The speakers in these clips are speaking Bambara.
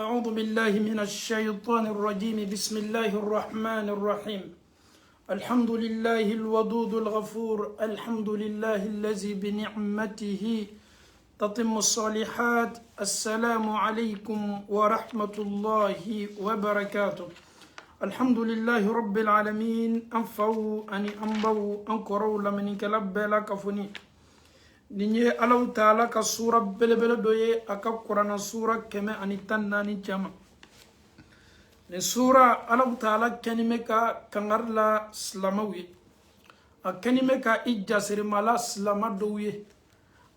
أعوذ بالله من الشيطان الرجيم بسم الله الرحمن الرحيم الحمد لله الودود الغفور الحمد لله الذي بنعمته تتم الصالحات السلام عليكم ورحمة الله وبركاته الحمد لله رب العالمين أنفوا أني أنبوا أنكروا لمن كلب لا كفني Ninye Allah Ta'ala ka sura belebele doye aka Qur'ana sura keme anitan nani jama. Ne sura Allah Ta'ala kenime ka kangarla slamawi. A kenime ka ijasiri mala slama doye.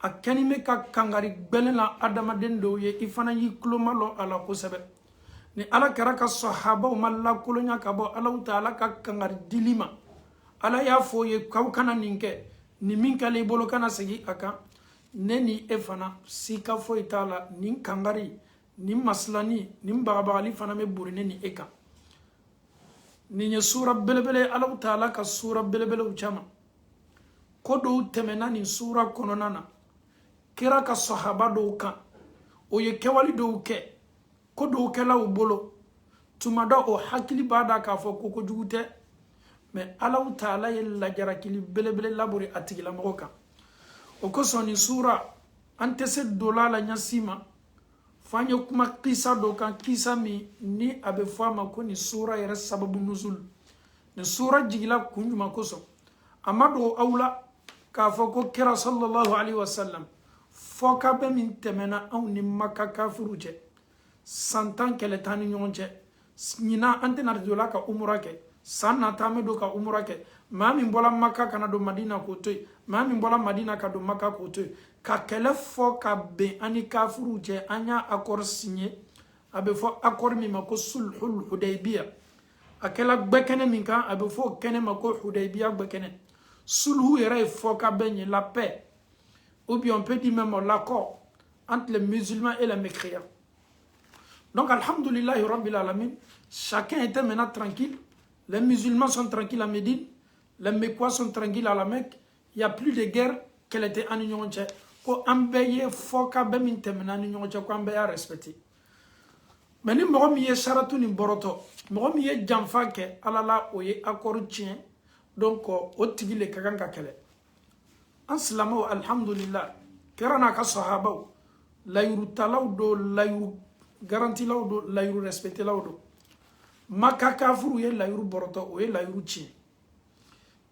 A kenime ka kangari belela adama den doye ifana yikloma lo ala kusebe. Ni ala karaka sahaba umalla kulunya kabo Allah Ta'ala ka kangari dilima. Ala ya foye kawkana ninke. Ni min kale bolo kana segi aka neni efana sika fo itala nin kangari nin maslani nin bagabagali fana me burine ni eka ni nye sura belebele Allah Ta'ala ka sura belebele uchama kodo temena ni sura kononana kira ka sahaba do ka oye kewali do ke kodo ke la ubolo tumada o hakili bada ka fo koko jugute mais Allah Ta'ala yella jarakili belebele labori atigila moka okoso ni sura antese dolala nyasima fanyo kuma kisa do kan kisa mi ni abe fama ko ni sura yara sababu nuzul ni sura jigila kunjuma koso amado awla ka foko kira sallallahu alaihi wasallam foka be min temena aw ni makka kafiruje santan kele tani nyonje nyina antena dola ka umra ke sanna tame do ka umra ke mami mbola makka kana do madina ko toy mami mbola madina ka do makka ko toy ka kele fo ka be ani kafuru je anya accord signé abe fo accord mi mako sulhul hudaybiyah akela gbekene min kan abe fo kene mako hudaybiyah gbekene sulhu yere fo ka be ni la paix ou bien on peut dire même l'accord entre les musulmans et les mécréants. Donc alhamdoulillahi rabbil alamin, chacun était maintenant tranquille. Les musulmans sont tranquilles à Médine, les Mécois sont tranquilles à la Mecque. Il n'y a plus de guerre qu'elle était en union. Ko ambeye foka be min temena en union ko ambeya respecté. Mais ni mo mi ye sharatu ni boroto, mo mi ye jamfa ke alala oye accord tien. Donc o tigile kaganka kele. En slamo alhamdulillah, kerana ka sahaba la yuru talaw do la yuru garanti law do la yuru respecté law do. Maka kafuru ye la yuru boroto o ye la yuru chi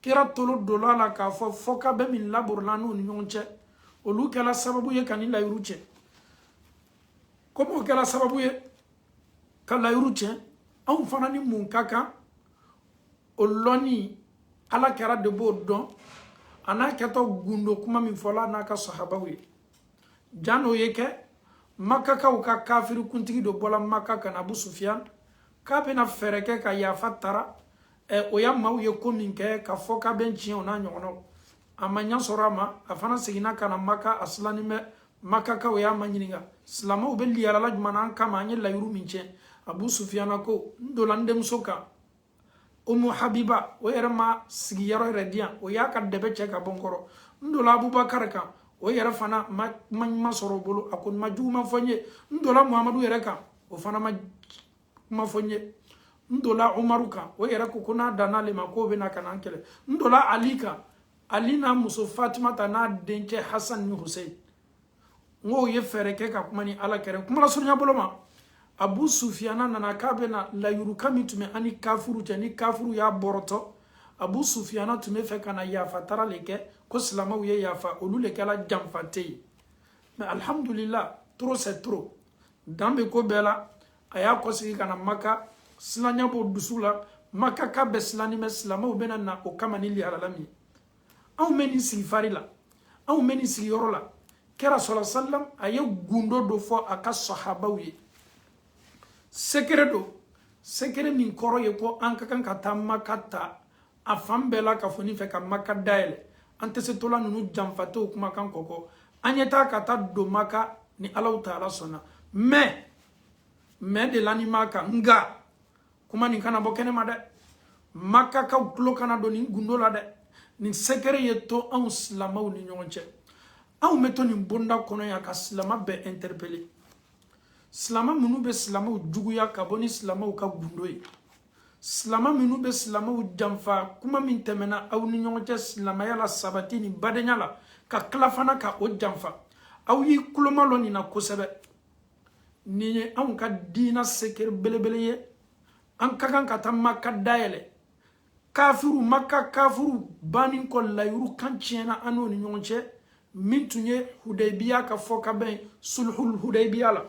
kira tolo dola la ka fo foka be min labor la no nyonche o lu kala sababu ye kan la yuru chi komo kala sababu ye kan la yuru chi an fana ni mun kaka o loni ala kara de bo don ana kato gundo kuma min fola na ka sahaba wi jano ye ke maka ka o ka kafiru kuntigi do bola maka kan Abu Sufyan kabena fereke ka yafa tara oya maw ye kominke ka foka benchi ona nyono amanya sorama afana sigina kana maka aslani me maka ka oya manyininga slama ubelli ala la jumana kama anye la yuru minche Abu Sufyan ko ndolande musoka Umu Habiba o erma sigiyaro redia oya ka debe cheka bonkoro ndola Abubakar ka o yera fana ma soro bolo akon majuma fonye ndola Muhammadu yereka o fana ma fonye ndola Umaruka o yera ko kuna danale makobe na kanankele ndola Alika Alina muso Fatima na denche Hassan ni Hussein ngo ye fereke ka kuma ni ala kere kuma la sunya boloma Abu Sufyan na kabe na la yuruka mitume ani kafuru ni kafuru ya boroto Abu Sufyan tume fe kana ya fatara leke ko salama uye ya fa olule kala jamfate mais alhamdulillah trop c'est trop dambe ko bela aya ko sigi kana maka silanya bo dusula maka ka beslani meslama ubena na o kama nili alalami au meni sigi farila au meni sigi yorola kera sallam aye gundo do fo aka sahaba wi sekere min koro ye ko anka kan kata makata afam bela ka foni fe ka maka daele ante se tola nunu jamfato kuma kan koko anyeta kata do maka ni Allah Ta'ala sona mais de l'animaka nga kuma ni kana bokene made maka ka uklo kana do ni gundola de ni sekere yeto an slamaw ni nyonche an meto ni bonda kono ya ka slama be interpeller silama minnu bɛ silamaw juguya ka bɔ ni silamaw ka gundo ye silama minnu bɛ silamaw janfa kuma min tɛmɛna aw ni ɲɔgɔn cɛ silamaya la sabati ni badenya la ka tila fana ka o janfa aw y'i kulomalɔ nin na kosɛbɛ nin ye anw ka diina sekere belebele ye an ka kan ka taa Maka dayɛlɛ kafiru Maka kafiru banin kɔ layiru kan tiɲɛna an n'o ni ɲɔgɔn cɛ min tun ye Hudaybiya ka fɔ ka bɛn sulhul Hudaybiya la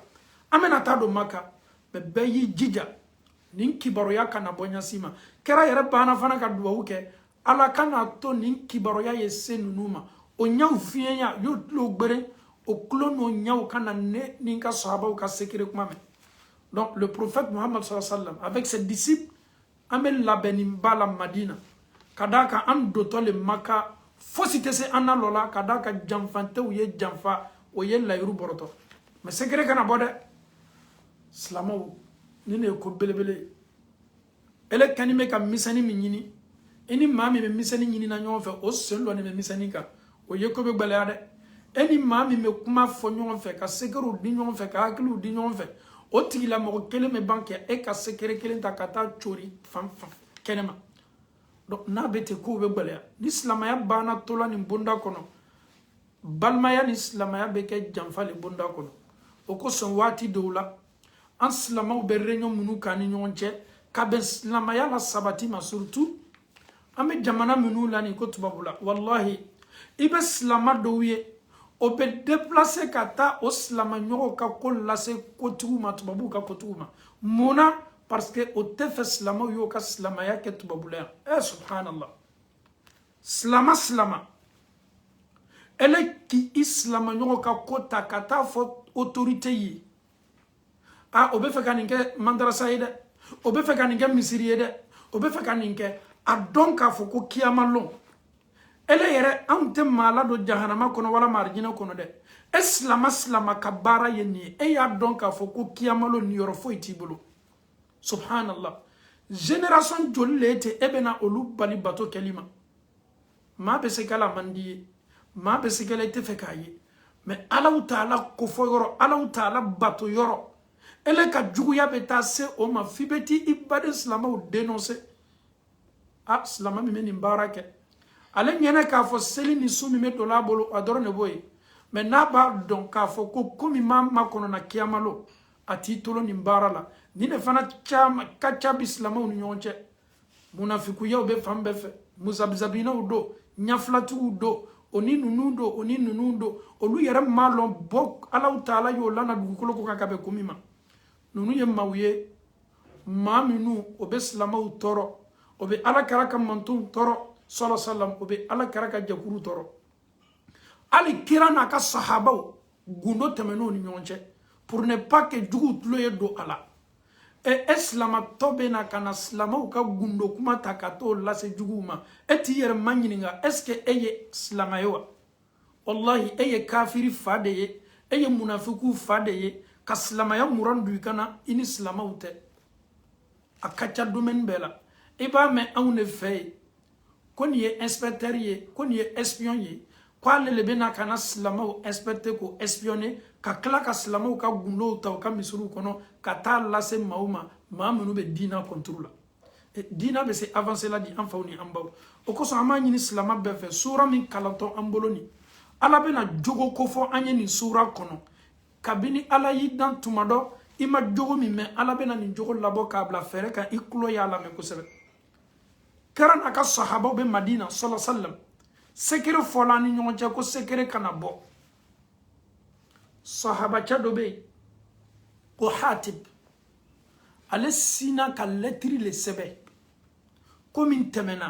an bɛna taa don Maka bɛɛ y'i jija nin kibaruya kana bɔ ɲasi ma kɛra yɛrɛ banna fana ka duwawu kɛ ala kana to nin kibaruya ye se ninnu ma o ɲaw fiɲɛya y'o tulo gbere o kulo n'o ɲaw kana ne ni ka sahabaw ka sekere kuma mɛn donc le prophète Muhammad sallallahu alaihi wa sallam avec ses disciples an bɛ labɛnnin ba la Madina ka d'a kan an dotɔ le Maka fosi tɛ se an na lɔ la ka d'a kan janfantew ye janfa o ye layiru bɔrɔtɔ mais sekere kana bɔ dɛ silamaw ni ne ko belebele ele kani me ka misani min ɲini eni maa min bɛ misani ɲini na ɲɔgɔn fɛ o sen dɔ ne bɛ misani kan o ye ko bɛ gbɛlɛya dɛ eni maa min bɛ kuma fɔ ɲɔgɔn fɛ ka sekerew di ɲɔgɔn fɛ ka hakiliw di ɲɔgɔn fɛ o tigilamɔgɔ kelen bɛ ban kɛ e ka sekere kelen ta ka taa cori fan kɛnɛma donc n'a bɛ ten kow bɛ gbɛlɛya ni silamaya banna tola nin bonda kɔnɔ balimaya ni silamaya bɛ kɛ janfa le bonda kɔnɔ o kosɔn waati dɔw la an silamaw bɛ réunion minnu kan ni ɲɔgɔn cɛ ka bɛn silamaya la sabati ma surtout an bɛ jamana minnu la nin ko tubabu la wallahi i bɛ silama dɔw ye o bɛ déplacer ka taa o silama ɲɔgɔn ka ko lase kotigiw ma tubabuw ka kotigiw ma munna parce que o tɛ fɛ silamaw y'o ka silamaya kɛ tubabula yan subhanallah silama ele k'i silama ɲɔgɔn ka ko ta ka taa fɔ autorité ye o bɛ fɛ ka nin kɛ madarasa ye dɛ o bɛ fɛ ka nin kɛ misiri ye dɛ o bɛ fɛ ka nin kɛ a dɔn k'a fɔ ko kiyama lɔn ele yɛrɛ anw tɛ maa la don jahanama kɔnɔ wala marijinɛ kɔnɔ dɛ e silama ka baara ye nin ye e y'a dɔn k'a fɔ ko kiyama lɔn ni yɔrɔ foyi t'i bolo subhanallah génération joli le ye ten e bɛna olu bali bato kɛli ma maa bɛ se k'ala man di ye maa bɛ se k'ala i tɛ fɛ k'a ye mais alaw t'ala kofɔ yɔrɔ alaw t'ala bato yɔrɔ ele ka juguya bɛ taa se o ma f'i bɛ t'i i baden silamaw dénoncer silama min bɛ nin baara kɛ ale ɲɛnɛ k'a fɔ seli ni su min bɛ dɔ a bolo a dɔrɔn de b'o ye mais n'a b'a dɔn k'a fɔ ko komi maa makɔnɔ na kiyama lo a t'i tolo nin baara la ni de fana ka ca bi silamaw ni ɲɔgɔn cɛ munafikuyaw bɛ fan bɛɛ fɛ musabizabinaw do ɲafilatigiw do o ni ninnu do olu yɛrɛ m'a lɔn bɔ alaw taala y'o lana dugukolo ko kan ka bɛn ko min ma ninnu ye maaw ye maa minnu o bɛ silamaw tɔɔrɔ o bɛ alakira ka mantonw tɔɔrɔ sallallahu alaihi wasallam o bɛ alakira ka jakuru tɔɔrɔ hali kira n'a ka sahabaw gundo tɛmɛn'o ni ɲɔgɔn cɛ pour ne pas que juguw tulo ye don a la e silamatɔ bɛ na ka na silamaw ka gundo kuma ta ka t'o lase juguw ma e t'i yɛrɛ ma ɲininka est ce que e ye silama ye wa wallahi e ye kafiri fa de ye e ye munafiku fa de ye ka silamaya muran du i kana i ni silamaw tɛ a ka ca domaine bɛɛ la i b'a mɛn anw de fɛ ye ko nin ye inspecteur ye ko nin ye espion ye ko ale le bɛna ka na silamaw inspecter ko espionner ka tila ka silamaw ka gundow ta u ka misiriw kɔnɔ ka taa lase maaw ma maa minnu bɛ diina contre la diina bɛ se avancer la di an faw ni an baw o kosɔn an b'a ɲini silama bɛɛ fɛ sura min kalantɔ an bolo nin ala bɛna jogo ko fɔ an ye nin sura kɔnɔ kabini ala y'i dan tuma dɔ i ma jogo min mɛn ala bɛna nin jogo labɔ k'a bila fɛrɛ kan i tulo y'a lamɛn kosɛbɛ kɛra n'a ka sahabaw bɛ madina sallallahu alaihi wasallam sekere fɔla an ni ɲɔgɔn cɛ ko sekere kana bɔ sahabacɛ dɔ bɛ yen ko hatib ale sina ka lɛtiri le sɛbɛn ko min tɛmɛna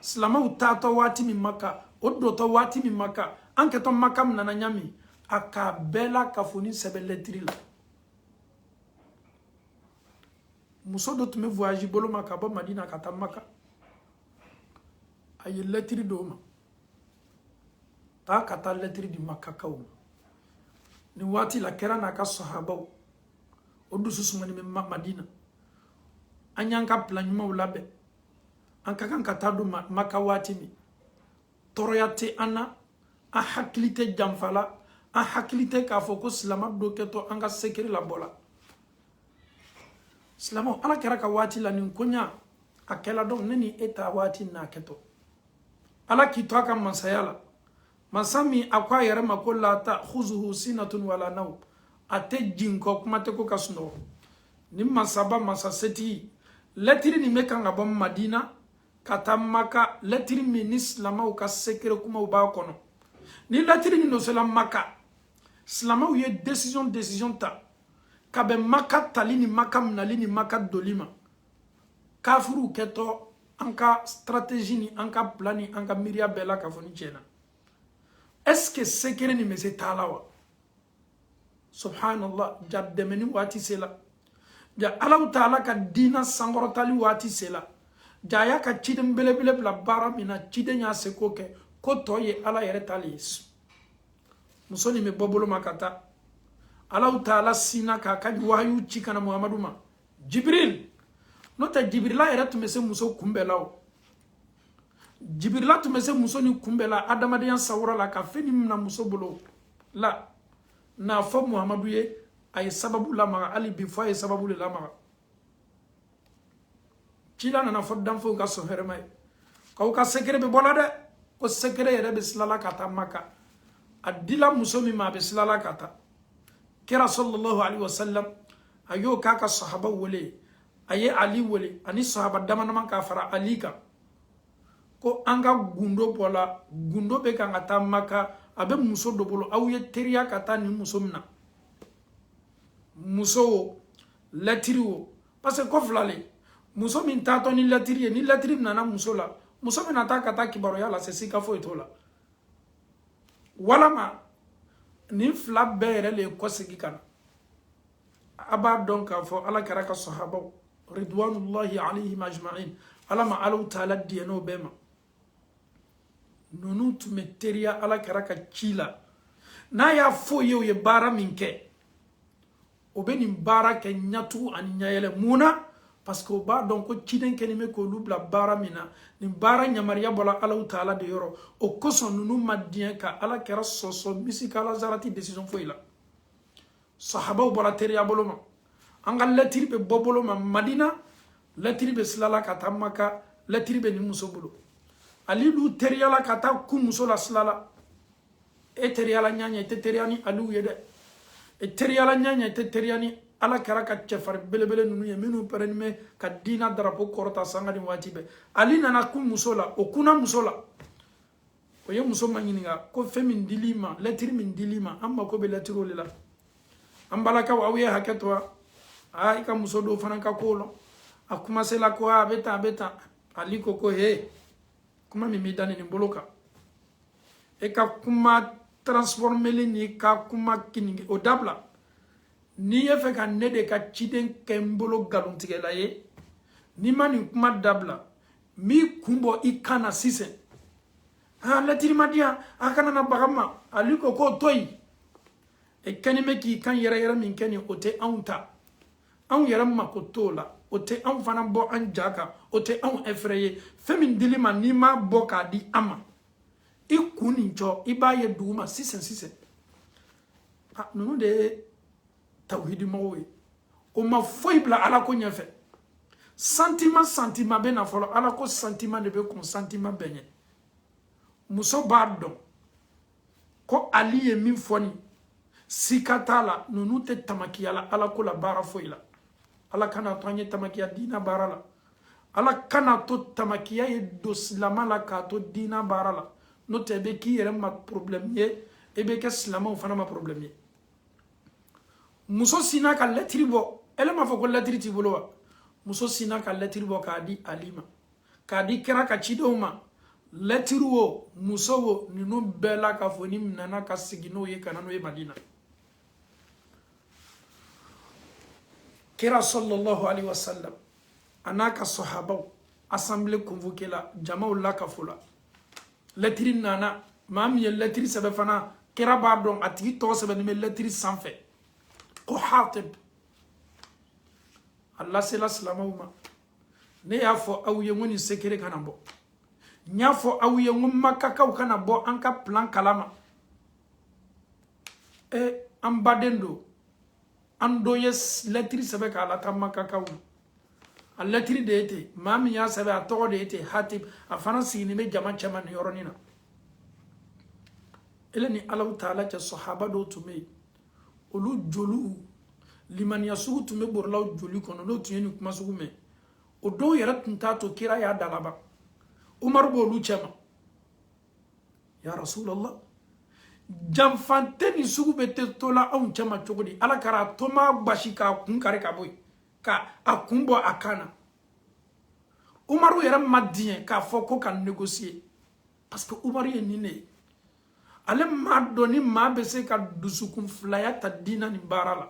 silamaw taatɔ waati min maka o dɔtɔ waati min maka an kɛtɔ maka min nana ɲami a k'a bɛɛ la kafoni sɛbɛn lɛtiri la muso dɔ tun bɛ voyage bolo ma ka bɔ madina ka taa maka a ye lɛtiri d'o ma taa ka taa lɛtiri di makakaw ma nin waati la kɛra n'a ka sahabaw o dusu sumani bɛ madina an y'an ka plan ɲumanw labɛn an ka kan ka taa don maka waati min tɔɔrɔya tɛ an na an hakili tɛ janfa la an hakili tɛ k'a fɔ ko silama dɔ kɛtɔ an ka sekere labɔ la silamo ala kera ka wati la nin konya akela don neni eta wati na keto ala ki to aka mansayala masami akwa yare makolla ta khuzuhu sinatun wala naw ate jinko kuma te ko kasno ni masaba masaseti letiri ni mekanga bom madina kata maka letiri mi ni silamaw ka sekere kuma u ba kono ni letiri ni no selam maka silamaw ye décision ta kabe maka talini maka mnalini maka dolima kafuru keto anka stratégie ni anka plani anka miria bela kafoni chena est-ce que sekere ni mese talawa subhanallah jaddemeni wati sela ja Allah taala ka dina sangorotali wati sela jaya ka chidem belebele bla bara mina chidenya sekoke ko toye ala yere talis musoni me bobolo makata Allah taala sina ka kaji wahyu chikana Muhammadu ma Jibril nota Jibrila yere tumese muso kumbelao Jibrila tumese muso ni kumbela adamadiyan sawra la ka feni na muso bolo la na fo Muhammadu ye ay sababu la maga ali bi fo ay sababu la maga cila na fo dam fo ga so hermay ka sekere be bolade ko sekere yere be silala kata maka adila musomi ma be silala kata kira sallallahu alaihi wasallam ayo kaka sahaba wole aye ali wole ani sahaba damana man ka fara alika ko anga gundo bola gundo be kan ata maka abe muso do bolo awye teriya kata ni muso mina muso latiriwo parce que ko flale muso min tato ni latiri nana muso la muso min ata kata kibaro yala se sika fo etola wala ma ni fla bere le ko sigi kana aba donc fo ala karaka sahaba ridwanullahi alayhim ajma'in ala ma alu taala dieno bema nonu tumeteria ala karaka chila na ya fo ye bara minke obeni bara ke nyatu ani nyayele muna parce que ba donc ko chiden kenime ko lubla bara mina ni bara nyamaria bola ala taala de yoro o koso nunu madien ka ala kera soso misika la zarati décision foila sahaba bola teria boloma anga letiri be bobolo ma madina letiri be slala katamaka letiri be ni musobolo ali lu teriala kata ku musola slala e teriala nyanya te teriani alu yede e teriala nyanya te teriani ala karaka chefar belebele nunu ye minu perenme ka dina drapo korota sanga di watibe ali nana ku musola o kuna musola o ye muso manyininga ko femin dilima letiri min dilima amma ko be letiro lela ambala ka wawe haketwa ay ka muso do fananka kolo akuma sela ko beta ali ko he kuma mimi dani ni boloka e ka kuma transformer ni ka kuma kiningi o dabla ni ye fe ka nede ka chiden kembolo galuntigela ye ni mani kuma dabla mi kumbo ikana sise letiri madia akana na bagama ali ko toy e kanime ki kan yere min keni ote aunta an yere makotola ote an fana bo an jaka ote an effrayer femin dilima ni ma bo ka di ama i kuni jo iba ye duma sisen nunu de tawhidi mawe o ma foibla ala ko nyefe sentiment be na folo ala ko sentiment de be ko sentiment benye muso bardo ko ali ye min foni sikatala nunu te tamakiyala ala ko la bara foila ala kana tanye tamakiya dina barala ala kana to tamakiya ye doslama la ka to dina barala no te be ki yere ma problème ye e be ke slama fana ma problème ye muso sina ka letri bo ele ma fo ko letri ti bolo wa muso sina ka letri bo ka di alima ka di kera ka chido ma letri wo muso wo ninu bela ka fo ni nana ka sigino ye kana no ye madina kira sallallahu alaihi wasallam anaka sahaba assemblée convoquée la jamaou la kafula letri nana mami letri sebe fana kira ba don ati to sebe ni letri sans fait ko hatib Allah sela salamauma ne ya fo awye ngoni sekere kana bo nya fo awye ngum makaka kana bo anka plan kalama e ambadendo ando yes letri sebe ka la tamaka kawu a lettre de ete mami ya sabe a tɔgɔ de ete Hatib a fana sigini bɛ jama cɛman ni yɔrɔnin na ele ni Allahu Taala cɛ sahaba dɔw tun bɛ yen olu joliw limaniya sugu tun bɛ borilaw joli kɔnɔ n'o tun ye nin kuma sugu mɛn o dɔw yɛrɛ tun t'a to kira y'a dalaba Umaru b'olu cɛ ma ya Rasulallah janfante ni sugu bɛ te tola anw cɛ ma cogo di Ala kɛra to ma basi k'a kun kari ka bɔ yen ka a kun bɔ a kan na Umaru yɛrɛ ma diɲɛ k'a fɔ ko ka négocier parce que Umaru ye nin de ye ale ma dɔn ni maa bɛ se ka dusukun filaya ta diina nin baara la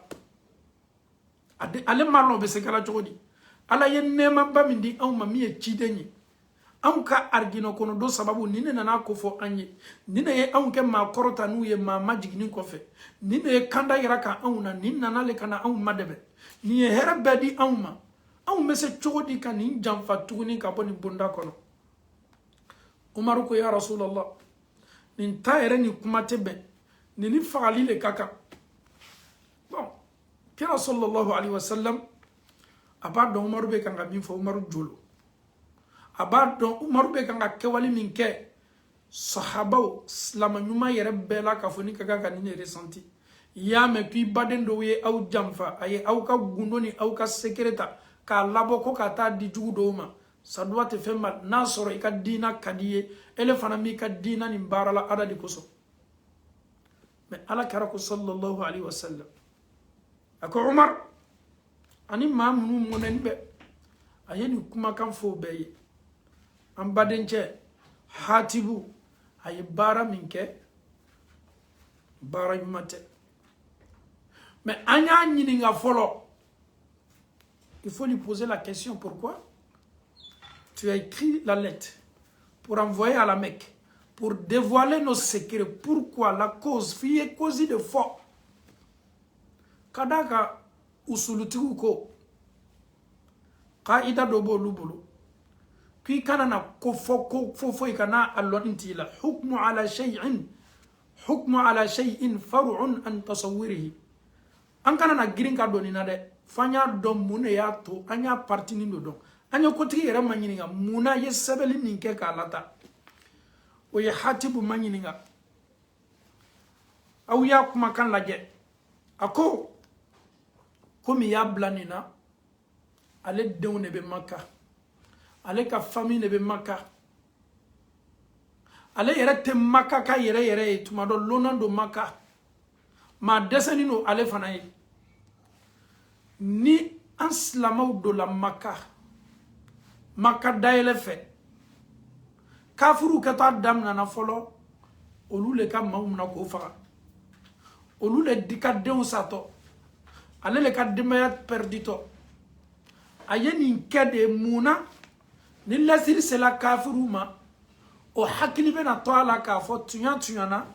ale ma dɔn o bɛ se kɛla cogo di Ala ye nɛɛmaba min di anw ma min ye ciden ye anw ka arginɔ kɔnɔ do sababu nin de nana ko fɔ an ye nin de ye anw kɛ maa kɔrɔta n'u ye maa majiginin kɔfɛ nin de ye kanda yira ka anw na nin nana le kana anw madɛbɛ nin ye hɛrɛ bɛɛ di anw ma anw bɛ se cogo di ka nin janfa tuguni ka bɔ nin bonda kɔnɔ Umaru ko ya Rasulallah nin ta yɛrɛ ni kuma tɛ bɛn nin ni fagali le ka kan bon kira sallallahu alaihi wasallam a b'a dɔn Umaru bɛ kan ka min fɔ Umaru jolo a b'a dɔn Umaru bɛ kan ka kɛwale min kɛ sahabaw silama ɲuman yɛrɛ bɛɛ la k'a fɔ ni ka kan ka nin de ressenti y'a mɛn k'i baden dɔw ye aw janfa a ye aw ka gundo ni aw ka secret ta k'a labɔ ko ka taa di jugu dɔw ma saduwa tɛ fɛn ma n'a sɔrɔ i ka diina ka di ye ele fana m'i ka diina nin baara la Ala de kosɔn mais Ala kɛra ko sallallahu alaihi wasallam a ko Umar ani maa minnu mɔnɛni bɛ a ye nin kumakan fɔ bɛɛ ye an badencɛ Hatibu a ye baara min kɛ baara ɲuman tɛ mais an y'a ɲininka fɔlɔ il faut lui poser la question pourquoi tu as écrit la lettre pour envoyer à la Mecque pour dévoiler nos secrets pourquoi la cause f'i ye cause de fɔ ka d'a kan usulutigiw ko qaida dɔ b'olu bolo k'i kana na ko fɔ ko foyi kana a lɔnni t'i la hukmu ala shay'in far'un an tasawwurihi an kana na girin ka dɔn nin na dɛ f'an y'a dɔn mun de y'a to an y'a partinin dɔ dɔn an ye kotigi yɛrɛ ma ɲininka mun na ye sɛbɛnni nin kɛ k'a lata o ye Hatibu ma ɲininka aw y'a kumakan lajɛ a ko komi y'a bila nin na ale denw de bɛ Maka ale ka famille de bɛ Maka ale yɛrɛ tɛ Maka ka yɛrɛ ye tuma dɔ lonan don Maka maa dɛsɛlen don ale fana ye ni an silamɛw don la Maka dayɛlɛ fɛ kafiru kɛtɔ daminɛna fɔlɔ olu le ka maaw mina k'o faga olu le di ka denw satɔ ale le ka denbaya pɛrditɔ a ye nin kɛ de mun na ni lasiri sela kafiru ma o hakili bɛna to a la k'a fɔ tuɲa na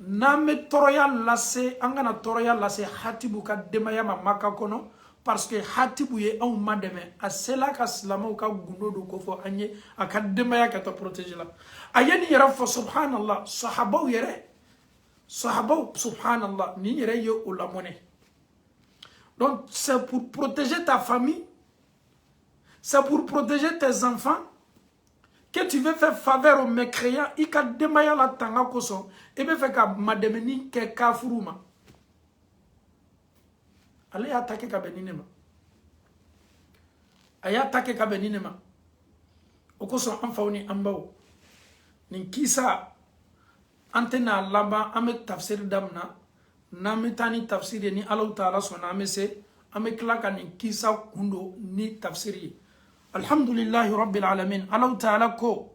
n'an bɛ tɔɔrɔya lase an kana tɔɔrɔya lase Hatibu ka denbaya ma Maka kɔnɔ parce que Hatibu ye anw ma dɛmɛ a sela ka silamɛw ka gundo do ko fɔ an ye a ka denbaya ka taa protéger la a ye nin yɛrɛ fɔ subhanallah sahabaw subhanallah nin yɛrɛ ye o lamɔnɛ donc c'est pour protéger ta famille c'est pour protéger tes enfants que tu veux faire faveur aux mécréants i ka denbaya la tanga kosɔn i bɛ fɛ ka madɛmɛni kɛ kafuru ma ale y'a ta kɛ ka bɛn ni ne ma a y'a ta kɛ ka bɛn ni ne ma o kosɔn an faw ni an baw nin kisa an tɛna laban an bɛ tafsiri daminɛ n'an bɛ taa ni tafsiri ye ni Alahu Taala sɔnna an bɛ se an bɛ tila ka nin kisa kun don ni tafsiri ye alhamdulillahi rabbil alamin Alahu Taala ko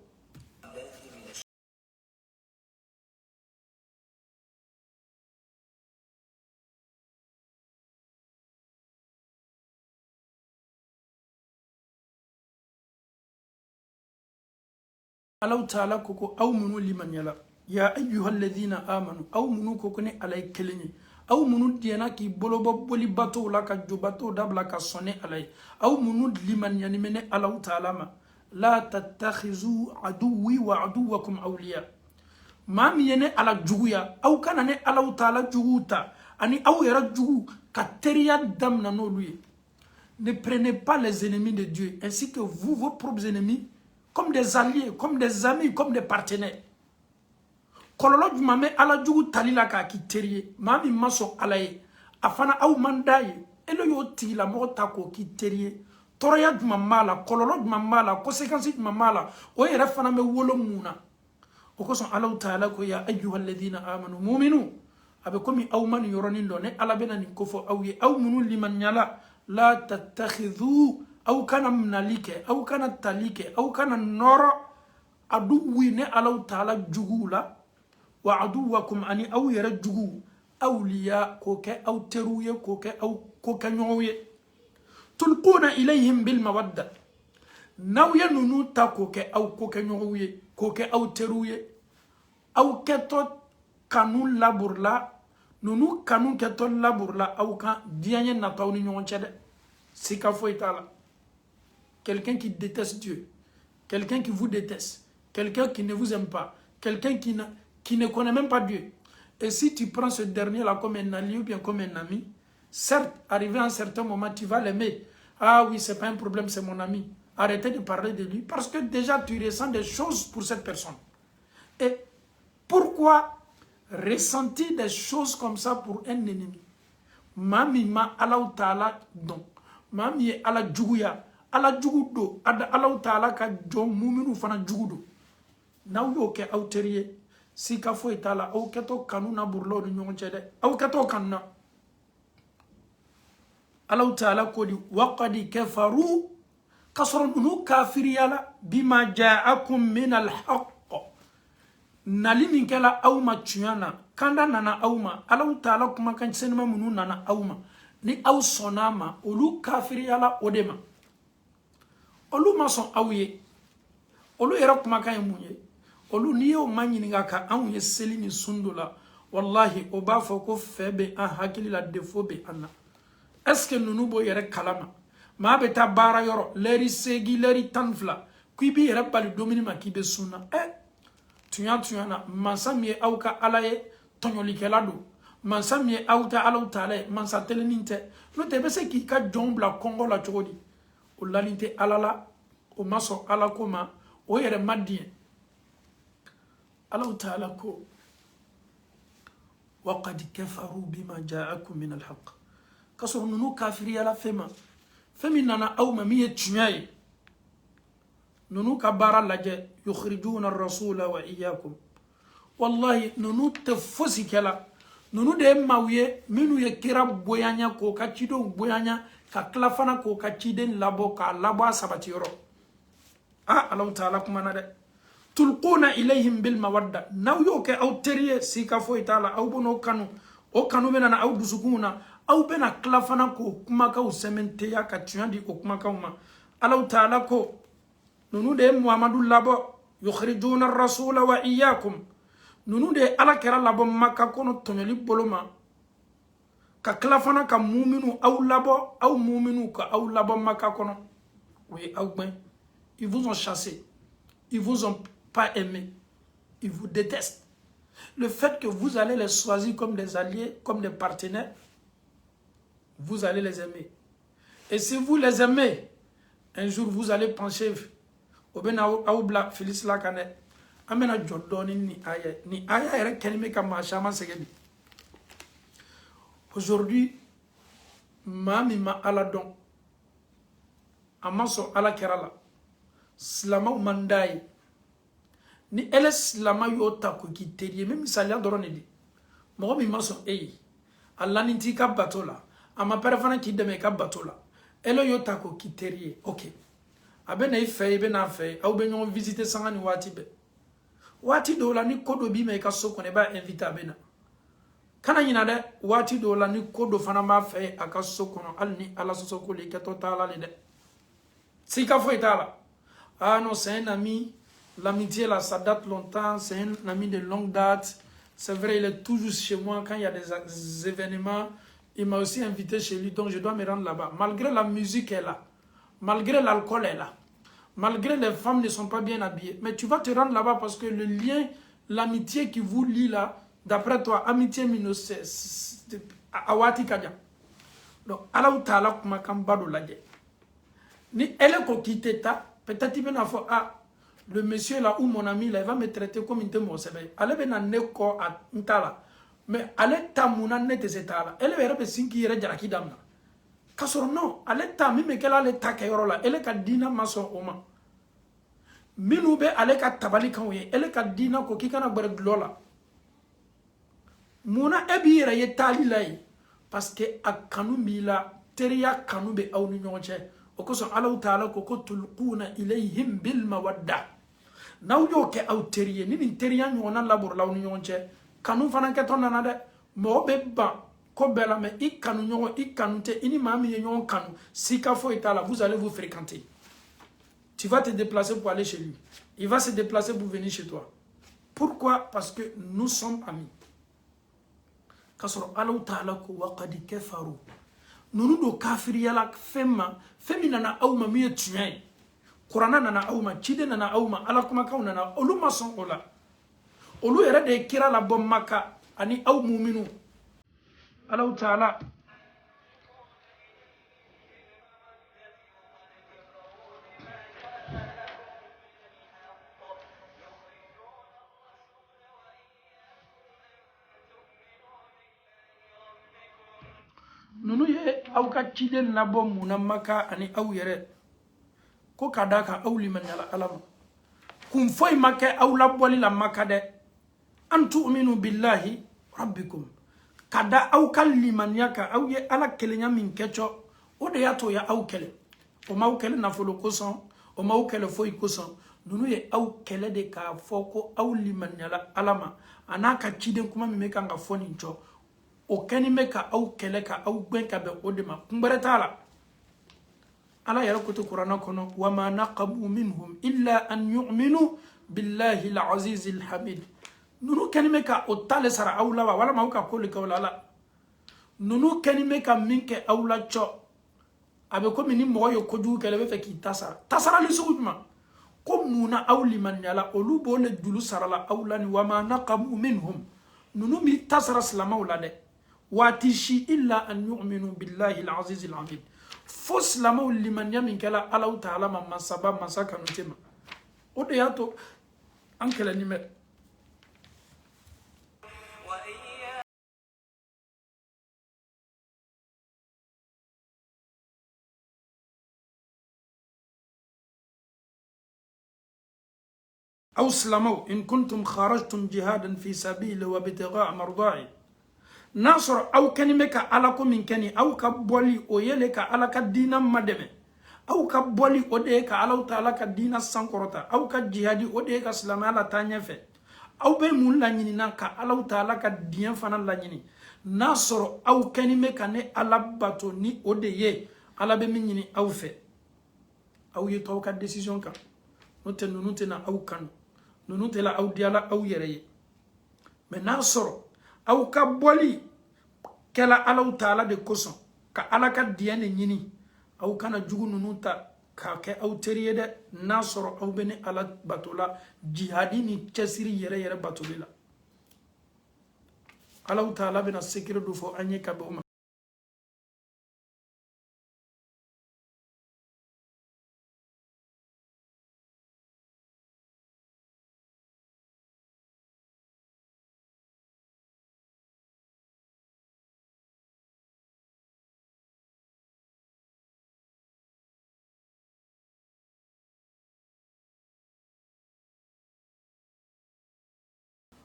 Alahu Taala ko aw minnu limaniyala ya ayyuhalladhina amanu aw minnu ko ne Ala ye kelen ye aw minnu diɲɛna k'i bolo bɔ bolibatow la ka jobatow dabila ka sɔn ni Ala ye aw minnu limaniyani bɛ ne Alahu Taala ma la tattakhizu aduwwi wa aduwwakum awliya maa min ye ne Ala juguya aw kana ne Alahu Taala juguw ta ani aw yɛrɛ jugu ka teriya daminɛ n'olu ye Ne prenez pas les ennemis de Dieu, ainsi que vous, vos propres ennemis, comme des alliés, comme des amis, comme des partenaires. Kololo jumame ala jugu talila ka ki teriye. Mami maso ala ye. Afana au mandaye. Elo yo ti la mo tako ki teriye. Toroya jumamala, kololo jumamala, conséquences jumamala. O yere fana me wolo muna. Oko son ala ta'ala ko ya ayyuhal ladina amanu mu'minu. Abe komi au man yoroni ndo ne ala bena ni kofo au ye au munu liman nyala la tattakhidhu au kana mnalike au kana talike au kana noro adu wine ala ta'ala jugula wa aduwakum ani aw yara jugu awliya koke aw teruye koke aw koke nyoye tulquna ilayhim bil mawadda naw yanunu ta koke aw koke nyoye koke aw teruye aw keto kanu laburla nunu kanu keto laburla aw kan dianye na tawni nyonchede sika foitala quelqu'un qui déteste Dieu, quelqu'un qui vous déteste, quelqu'un qui ne vous aime pas, quelqu'un qui ne connaît même pas Dieu. Et si tu prends ce dernier-là comme un allié ou bien comme un ami, certes, arrivé à un certain moment, tu vas l'aimer. Ah oui, c'est pas un problème, c'est mon ami. Arrêtez de parler de lui parce que déjà tu ressens des choses pour cette personne. Et pourquoi ressentir des choses comme ça pour un ennemi? Mami ma Allah Ta'ala donc. Mami ala juguya, ala jugudo, ada Allah Ta'ala ka jom muminu fana jugudo. Na yo ke auteriye. Si ka fo itala au keto kanuna burlo ni nyonchede au keto kanna Allah Ta'ala kodi waqad kafaru kasrun kafiriyala bima ja'akum min al-haqq nalini kala awma tuyana kanda nana awma Allah Ta'ala kuma kan senma munu nana awma ni aw sonama olu kafiriyala odema olu mason awye olu era kuma kan munye olu niyo manyininga ka anwe seli ni sundula wallahi oba foko febe an hakili la defo be anna est-ce que nunu bo yere kalama ma be ta bara yoro leri segi leri tanfla kuibi yere bali domini makibe sunna tuyana mansami auka alaye tonyoli kelado mansami auta alau tale mansa teleninte no te bese ki ka jombla kongo la chogodi o lalinte alala o maso alakoma o yere madien Allah Ta'ala ko waqad kafaru bima ja'akum min al-haqq kasoro nunu kafiri ala femi nana awma miye tunyai nunu kabara laje yukhrijuna ar-rasula wa iyyakum wallahi nunu tefosi kala nunu de mawiye minu ye kira boyanya ko ka chido boyanya ka klafana ko ka chiden labo ka labo sabati yoro Allah Ta'ala kuma na de tulquna ilayhim bil mawadda naw yo ke aw teriye sika fo itala aw bono kanu o kanu bena aw dusukuna aw bena klafana ko kuma ka semente ya ka tuyandi ko kuma ka ma Allah Ta'ala ko nunu de Muhammadu labo yukhrijuna ar-rasula wa iyyakum nunu de ala kera labo makka kono tonyoli boloma ka klafana ka mu'minu aw labo aw mu'minu ka aw labo makka kono oui aw ben ils vous ont chassé, ils vous ont pas aimé, ils vous détestent. Le fait que vous allez les choisir comme des alliés, comme des partenaires, vous allez les aimer. Et si vous les aimez, un jour vous allez pencher au Aoubla Félix Lakane, amena Jordani ni aya ere kelime kama shama segedi. Aujourd'hui, mami ma aladon, amaso ala kerala, slama mandai. Ni ele slama yota ko ki teriye même salia dorone di mo mi maso Allah ni tika batola ama perefana ki deme ka batola ele yota ko ki teriye OK abena ife be na fe au be nyon visiter sangani wati do la ni kodo bi me ka soko ne ba invite abena kana nyina de wati do la ni kodo fana ma fe aka soko no alni ala soko le keto tala le de sika fo itala ah non c'est un ami. L'amitié là, ça date longtemps, c'est un ami de longue date. C'est vrai, il est toujours chez moi quand il y a des événements. Il m'a aussi invité chez lui, donc je dois me rendre là-bas. Malgré la musique est là, malgré l'alcool est là, malgré les femmes ne sont pas bien habillées. Mais tu vas te rendre là-bas parce que le lien, l'amitié qui vous lie là, d'après toi, amitié mino, c'est Awati Kadia. Donc, Allah Ta'ala kuma kan bado laje. Ni elle ko quitte ta, peut-être il va faire ah le monsieur là ou mon ami là il va me traiter comme une témoin c'est allez ben ne ko à ntala mais allez ta muna ne te setala elle verra be sinki yere jaraki damna kasoro non allez ta mi me kala le ta kayoro là elle ka dina maso oma minu be allez ka tabali kan ye elle ka dina ko kikana bare glola muna ebi yere ye tali lay parce que akanu bila teriya kanu be awni nyonche o ko so Allah Ta'ala ko tulquna ilayhim bil mawadda naw yo ke aw teriye ni teriya nyona labor law nyonche kanu fana ke ton nana de mo be ba ko bela me ikanu nyon ikanu te ini mami ye nyon kanu sika fo itala vous allez vous fréquenter tu vas te déplacer pour aller chez lui il va se déplacer pour venir chez toi pourquoi parce que nous sommes amis kasoro Allah Ta'ala ko waqad kafaru nunu do kafiri yala femina na awma miye tuyen Qur'ana nana awma chide nana awma ala kuma kaw nana olu mason ola olu yere de kira la bom maka ani aw mu'minu Allah Ta'ala nunu ye aw ka chide na bom muna maka ani aw yere ko kadaka aw liman yala alama kum foy make aw la boli la makade an tu'minu billahi rabbikum kada aw kalliman yaka aw ye ala kelenya min kecho o de yato ya aw kele o ma aw kele na folo ko son o ma aw kele foy ko son nunu ye aw kele de ka foko aw liman yala alama anaka chide kuma mi meka nga foni ncho o keni meka aw kele ka aw gben ka be odema kumbere tala ala yara kutu Qur'ana kono wa ma naqabu minhum illa an yu'minu billahi al-aziz al-hamid nunu kenime ka otale sara awla wala ma ka koli ka wala nunu kenime ka minke awla cho abe ko mini moyo ko du kele be fe ki tasara li suguma ko muna awli man yala olu bole dulu sara la awla ni wa ma naqabu minhum nunu mi tasara salama wala de watishi illa an yu'minu billahi al-aziz al-hamid fos lama liman yamin kala Allah Ta'ala ma sabab masaka nutema o de yato ankela ni me أو سلموا إن كنتم خرجتم جهادا في سبيل وابتغاء مرضاي ناصر أو كنمك علىكم من كني أو كبولي ويلك على كدينا مدمه أو كبولي وديك على تعالى كدينا سانكروتا أو كجهادي وديك سلام على تانيفه أو بمون لانينا كعلى تعالى كدين فنا لانيني ناصر أو كنمك نه على باتوني وديه على بميني أو في أو يتوه كديسيجون كا نوتنا أو كانو نوتلا أو ديالا أو يري من ناصر أو كبولي كلا على تعالى de koson ka ala ka diane nyini au kana jugu nunuta ka ke au teriede nasoro au bene ala batola jihadi ni chesiri yere batolila ala ta'ala bena sekiro do fo anye ka be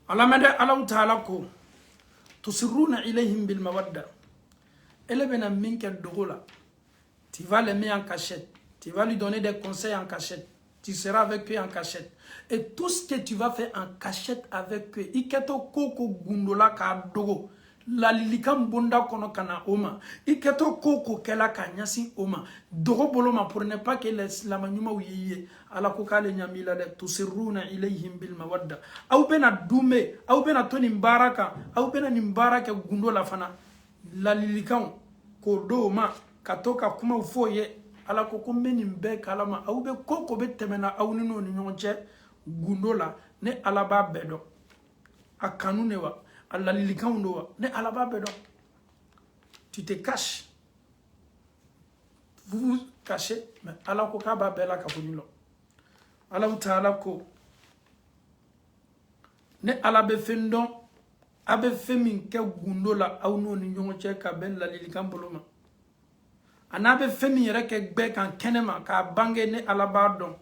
ala mede ala ta'ala ko tusirruna ilayhim bil mawadda ele bena minka dogola tu vas l'aimer en cachette tu vas lui donner des conseils en cachette tu seras avec lui en cachette et tout ce que tu vas faire en cachette avec eux iketo koko gundola ka dogo la lilikam bunda kono kana oma iketo koko kela kanyasi oma dogo boloma pour ne pas que l'islam nyuma wiye ala ko kale nyamila de tusirruna ilayhim bil mawadda au bena dume au bena toni mbaraka au bena ni mbaraka gundola fana la lilikam ko doma katoka kuma ufoye ala ko kumbeni mbe kalama au be koko be temena au nino ni nyonche gundola ne ala ba bedo akanu ne wa Allah lilikaundo ne alaba bedo tu te caches vous vous cachez, mais Allah ko kaba bela kafunilo. Allah ta'ala ko ne Allah be fendon abe femin ke gundola aw no ni nyonche ka ben la lilikan boloma. Anabe femin yere ke gbe kan kenema ka bange ne Allah ba don.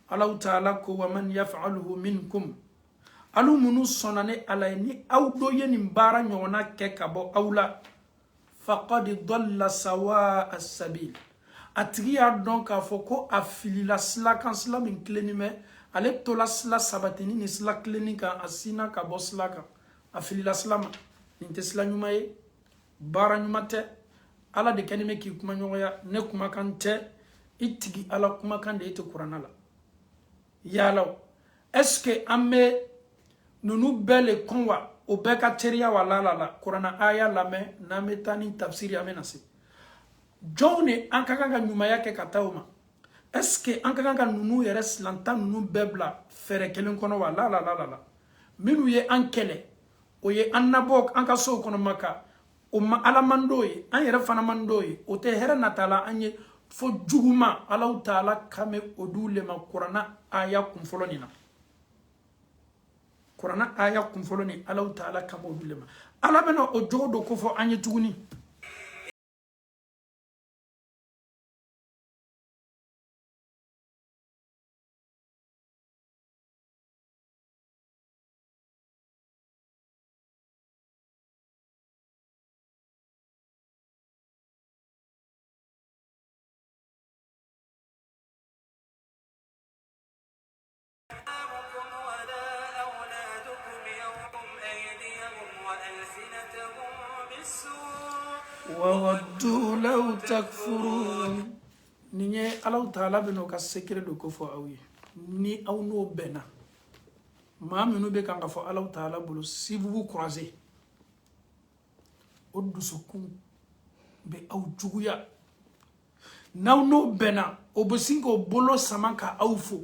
Allah ta'ala ko wa man yaf'aluhu minkum. Alu munu sonane Allah ni aw do yeni mbara nyona ke kabo awla faqad dalla sawa as-sabil. Atria donc a foko afili la sla kan sla min klenime ale to la sla sabatini ni sla klinika asina ka boslaka afili la slama ni tesla nyumaye bara nyumate ala de kanime ki kuma nyoya ne kuma kante itigi ala kuma kande ite qur'ana la yalaw est-ce que amme nunu bele konwa obeka teria wala la qur'ana aya la me na metani tafsiri amenasi Jone ankakanga nyuma yake katauma. Eske ankakanga nunu yere slanta nunu bebla fere kelen kono wa la. Minu ye ankele. Oye annabok anka so kono maka. Oma ala mandoye. An yere fana mandoye. Ote here natala anye fo juguma ala utala kame odule ma Qur'ana aya kumfolo nina. Qur'ana aya kumfolo ni ala utala kame odule ma. Ala bena ojodo kofo anye tuguni. وودوا لو تكفرون نيني الله تعالى بنو كسكر دو كفو اوي ni aw no bena ma minu be kan fo Allah ta'ala bulu si vous vous croisez o dusukun be aw juguya naw no bena o bosingo bolo samaka aw fo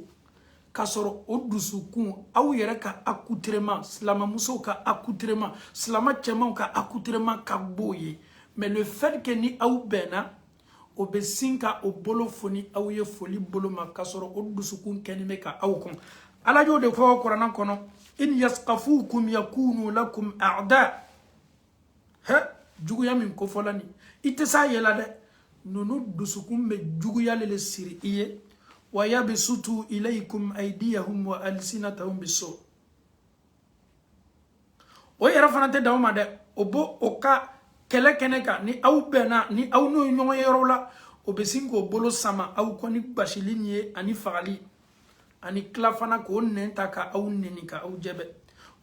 kasoro o dusukun aw yere ka accoutrement slama muso ka accoutrement slama chema ka accoutrement ka boye. Mais le fait que ni aw bena o be sinka o bolo foni aw ye foli bolo ma kasoro o dusukun kenime ka aw kon ala jo de ko Qur'an kono in yasqafukum yakunu lakum a'da ha juguya min ko folani itesa yela de nunu dusukun be juguya le siri iye wa yabsutu ilaykum aydiyahum wa alsinatahum bisu o yera fanate dawma de obo oka kele keneka ni aw bena ni aw no nyongo yorola obesingo bolo sama aw koni bashilinie ani fagali ani klafana ko nenta ka aw nenika aw jebe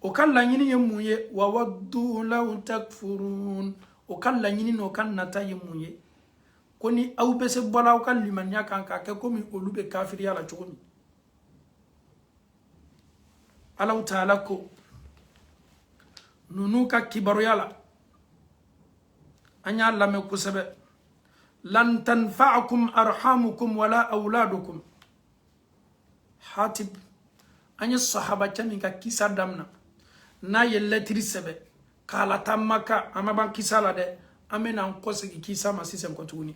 o kala nyini yemuye wa waddu law takfurun o kala nyini no kan nata yemuye koni aw bese bola o kan limanya kan ka ke komi olube kafiri yala chokomi Allah ta'ala ko nunu ka kibaru yala anya lame kusebe lan tanfa'akum arhamukum wala auladukum hatib anya sahaba chami ka kisa damna na yeletri sebe kala tamaka amaban kisa la de amena nkosigi kisa masise nkotuni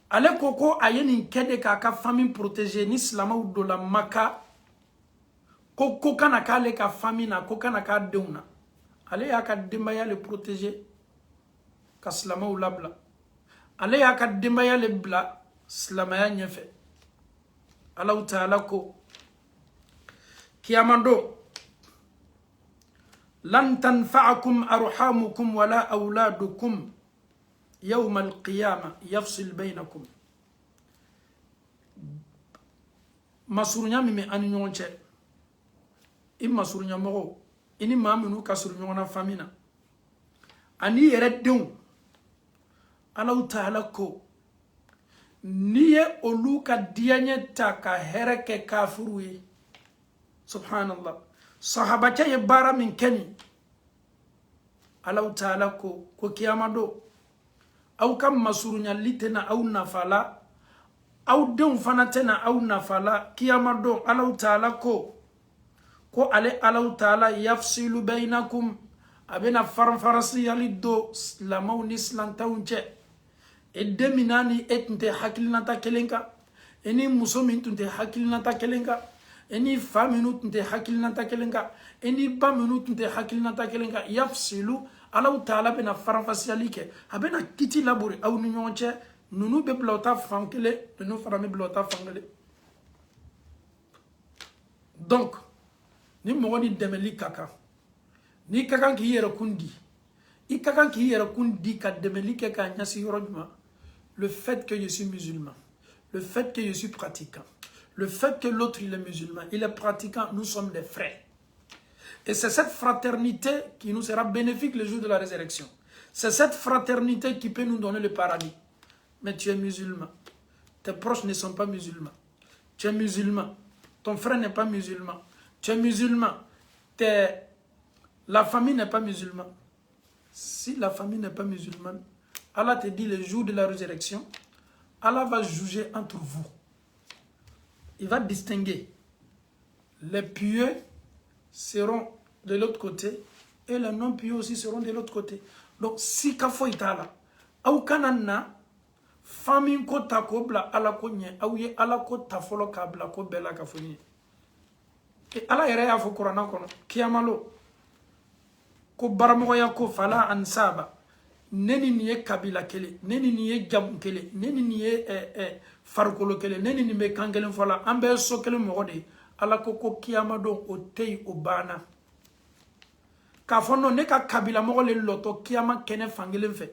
ale koko ayeni kede ka famille protéger ni islama do la maka koko kana kale ka famille na koko kana ka deuna ale ya ka demba ya le protéger ka slama u labla ale ya ka demba ya le bla slama ya nyefe Allah ta'ala ko kiyamando lan tanfa'akum arhamukum wala auladukum يوم القيامة يفصل بينكم مسورنيا مي أن يونچه إما مسورنيا مغو إني ما منو كسورنيا نا فامينا أني يردون الله تعالى كو نيه أولوكا ديانيه تاكا هركه كافروي سبحان الله صحابة يبارا من كني الله تعالى كو كيامادو أو كم مسورنيا لتنا أو نفلا أو دون فنتنا أو نفلا كيما دون الله تعالى كو على الله تعالى يفصل بينكم أبنا فرنسي يلدو لمو نسلان تونجه e deminani etnte hakilinata kelenka eni muso min tunte hakilinata kelenka eni fa minu tunte hakilinata kelenka eni ba minu tunte hakilinata kelenka yafsilu alaw taala bena faranfasiyali kɛ a bena kiti labori aw ni ɲɔgɔn cɛ nunu bɛ bila o ta fan kelen nunu fana bɛ bila o ta fan kelen donc ni mɔgɔ ni dɛmɛli ka kan ni ka kan k'i yɛrɛ kun di i ka kan k'i yɛrɛ kun di ka dɛmɛli kɛ k'a ɲɛsin yɔrɔ jumɛn le fait que je suis musulman le fait que je suis pratiquant le fait que l'autre il est musulman il est pratiquant nous sommes des frères. Et c'est cette fraternité qui nous sera bénéfique le jour de la résurrection. C'est cette fraternité qui peut nous donner le paradis. Mais tu es musulman. Tes proches ne sont pas musulmans. Tu es musulman. Ton frère n'est pas musulman. Tu es musulman. La famille n'est pas musulmane. Si la famille n'est pas musulmane, Allah te dit le jour de la résurrection, Allah va juger entre vous. Il va distinguer les pieux seront de l'autre côté et les non-pieux aussi seront de l'autre côté. Donc, si kafo itala, au kanana, famille ko takobla ala ko nye, au ye ala ko tafolo kabla ko bela kafoni. Et ala yere ya fo Qur'an kono, kiyamalo, ko baramoya ko fala ansaba, neni niye kabila kele, neni niye jabun kele, neni niye farkolo kele, neni niye kangelen fola, ambe so kele mogode, ala koko kiyama don o tei o bana ka fono ne ka kabila mogo le loto kiyama kene fangelen fe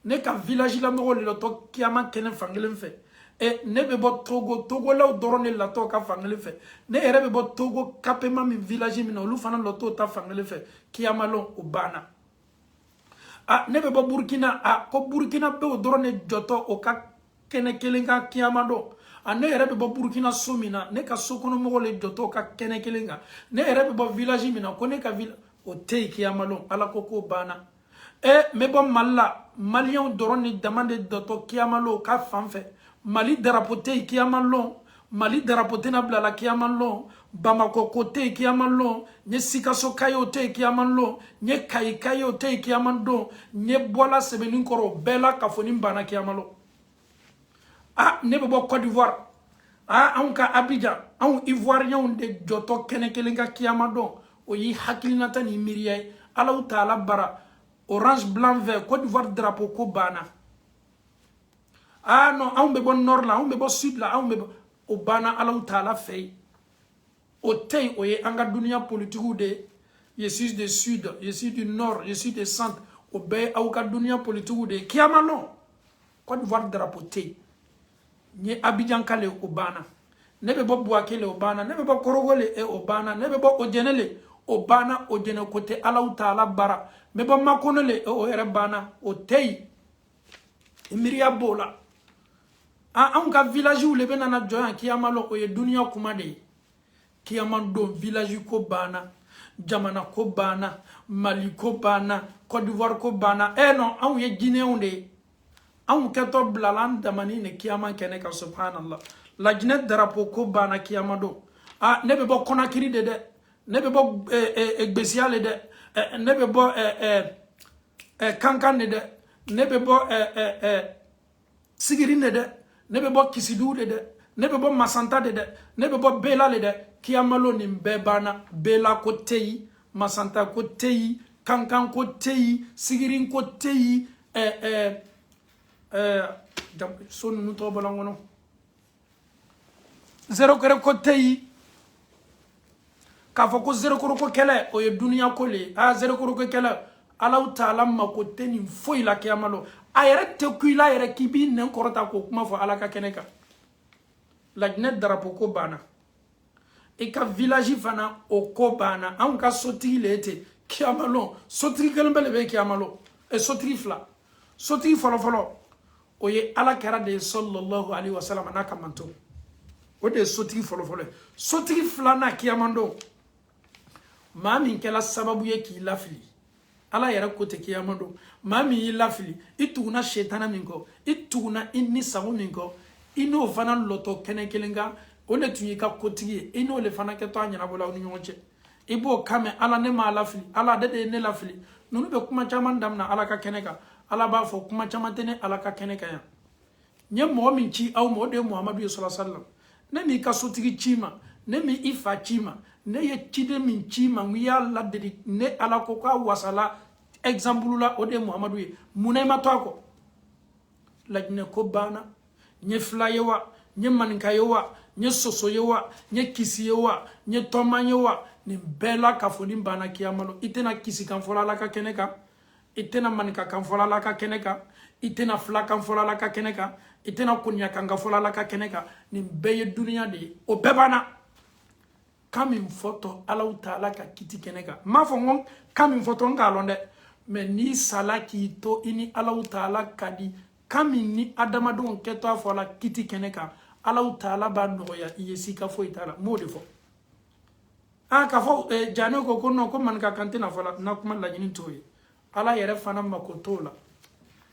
ne ka village la mogo le loto kiyama kene fangelen fe e ne be bo togo law dorone la to ka fangelen fe ne ere be bo togo kapema mi village mi no lu fana loto ta fangelen fe kiyama lon o bana a ne be bo Burkina a ko Burkina be o dorone joto o ka kene kelenga kiyama do ne yɛrɛ bɛ bɔ Burkina so min na ne ka so kɔnɔ mɔgɔ le jɔtɔ ka kɛnɛ kelen kan ne yɛrɛ bɛ bɔ village min na ko ne ka o tɛ yen kiyama lon ala ko k'o banna n bɛ bɔ Mali la maliyɛnw dɔrɔn de dama de jɔtɔ kiyama lon ka fan fɛ Mali darapo tɛ yen kiyama lon Mali darapo tɛna bila la kiyama lon Bamako ko tɛ yen kiyama lon n ye Sikaso ka ye o tɛ yen kiyama lon n ye Kayi ka ye o tɛ yen kiyama lon n ye bɔla sɛbɛnni kɔrɔ o bɛɛ la ka fɔ ni n banna kiyama lon ne bɛ bɔ Côte d'Ivoire anw ka Abidjan anw Ivoiriens de jɔtɔ kɛnɛ kelen ka kiyama dɔn o yi hakilinata ni miiriya ye Alahu Taala bara orange blanc vert Côte d'Ivoire drapeau ko banna non anw bɛ bɔ nord la anw bɛ bɔ sud la anw bɛ bɔ o banna Alahu Taala fɛ yen o tɛ yen o ye an ka duniya politigiw de ye je suis du sud je suis du nord je suis du centre o bɛɛ ye aw ka duniya politigiw de ye kiyama lon Côte d'Ivoire drapeau tɛ yen ni Abidjan kale o bana ne be bo Bouakele o bana ne be bo Korogole e o bana ne be bo Ojenele o bana o jene kote Alahu Taala bara me bo Makonele e o ere bana o tei imiria bola an ka village où le benana joyan kiyama lo o ye dunia kuma de kiyama do village ko bana jamana ko bana Mali ko bana Côte d'Ivoire ko bana non an ye Guinéen de anw kɛtɔ bilalan damani ne kiyama kɛnɛ ka subhanallah lajinɛ drapeau ko banna kiyama don ne bɛ bɔ Conakry de dɛ ne bɛ bɔ Gbesiya le dɛ ne bɛ bɔ Kankan de dɛ ne bɛ bɔ Sigiri de dɛ ne bɛ bɔ Kisidu de dɛ ne bɛ bɔ Masanta de dɛ ne bɛ bɔ Bela le dɛ kiyama lo nin bɛɛ banna Bela ko tɛ yen Masanta ko tɛ yen Kankan ko tɛ yen Sigiri ko tɛ yen so nunu tɔgɔ bɔla n kɔnɔ zéro kɛrɛ ko tɛ yen k'a fɔ ko zéro kɔrɔ ko kɛlɛ o ye duniya ko le ye zéro kɔrɔ ko kɛlɛ Alahu Taala mako tɛ nin foyi la kiyama lon a yɛrɛ tɛ ku i la yɛrɛ k'i b'i nɛn kɔrɔta k'o kuma fɔ Ala ka kɛnɛ kan lajinɛ drapeau ko banna i ka village fana o ko banna anw ka sotigi le ye ten kiyama lon sotigi kelen bɛ le bɛ kiyama lon sotigi fila sotigi fɔlɔfɔlɔ o ye Ala kɛra de sallallahu alaihi wasallam n'a ka manto o de ye sotigi fɔlɔfɔlɔ ye sotigi filanan kiyama don maa min kɛla sababu ye k'i lafili Ala yɛrɛ ko tɛ kiyama don maa min y'i lafili i tuguna setana min kɔ i tuguna i nisago min kɔ i n'o fana lɔtɔ kɛnɛ kelen kan o de tun y'i ka kotigi ye i n'o le fana kɛtɔ a ɲɛnabɔla aw ni ɲɔgɔn cɛ i b'o kan mɛn Ala ne m'a lafili Ala ale de ye ne lafili ninnu bɛ kuma caman daminɛ Ala ka kɛnɛ kan Ala b'a fɔ kuma caman tɛ ne Ala ka kɛnɛ kan yan nye mo min ci aw mo de Muhammadu sallallahu alaihi wasallam ne mi ka sotigi cima ne mi ifa cima ne ye cide min cima ya la de ne ala ko ka wasala exemple la o de Muhammadu ye munay ma to ko lajne ko bana nye flayewa nye mankayewa nye sosoyewa nye kisiyewa nye tomanyewa ni bela kafoni bana kiyamalo itena kisi kan fola la ka keneka itena manka kan fola la ka keneka itena fla kan fola la ka keneka itena kunya kan ga fola la ka keneka ni beye dunia de o bebana kamin foto Allah taala ka kiti keneka ma fo ngon kamin foto ngalonde mais ni sala ki to ini Allah taala kadi kamin ni adamadon keto afola kiti keneka Allah taala ba noya yesi ka fo itala mode fo ka fo jano ko kono ko man ka kantina fola na kuma la nyini toyi ala yere fana makotola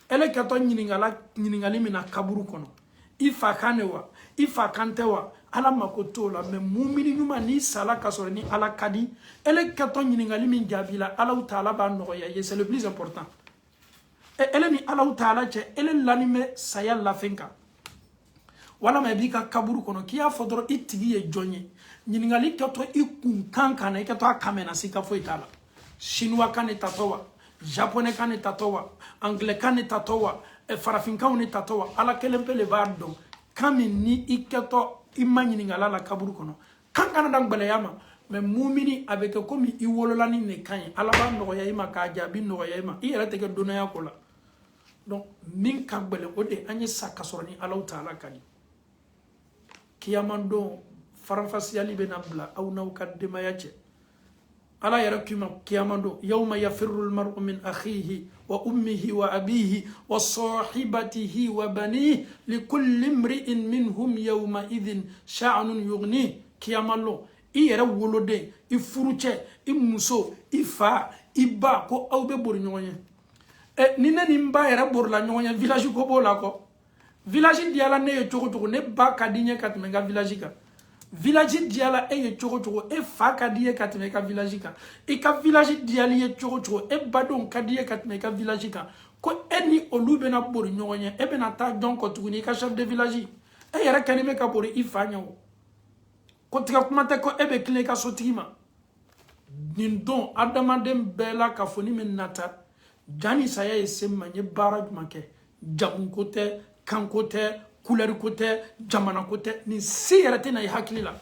ele keto nyiningali mina kaburu kono ifa kanewa ifa kantewa ala makotola me mumini nyuma ni sala kasoro ni ala kadi ele keto nyiningali min jabila Allah taala ba noya c'est le plus important. Ele ni Allah taala che ele lanime saya la finka wala ma bika kaburu kono kiya fodoro itigi ye jonye nyiningali keto ikun kankana keto akamena sika fo itala chinois kan tatowa japonais kan tatowa anglais kan tatowa farafinka on tatowa ala kelempe le bardo kami ni iketo imanyiningali la kaburu kono kankana dang bele yama mais mumini avec comme iwololani ne kan ala ba no ya ima ka jabi no ya ima i yere tege dona ya kola donc min kambele ode anye sakasoroni Allah taala kani kiyamando farafasiyali benabla au nawkadima yache ala yarakuma kiyamando yawma yafirru almar'u min akhihi wa ummihi wa abihi wa sahibatihi wa banihi likulli imri'in minhum yawma idhin sha'nun yughni kiyamalo i yere wolode i furuche i muso i fa i ba ko awbe bor nyonye ni nani mba yere bor la nyonye village ko bola ko village diala ne ye chogo ne ba kadinye katmenga village ka village diala e ye chogo e fa kadiye katmenga village ka e ka village diali ye chogo e badon kadiye katmenga village ka ko eni olube na bor nyonye e be na ta donc tuguni ka chef de village e yere kanime ka bor i fa nyawo ko tiga kuma te ko ebe kile ka sotima nindon adamadem bela ka foni men nata jani saya esemma nye bara make jamun kote kan kote couleur kote jamana kote ni siyarate na hakilila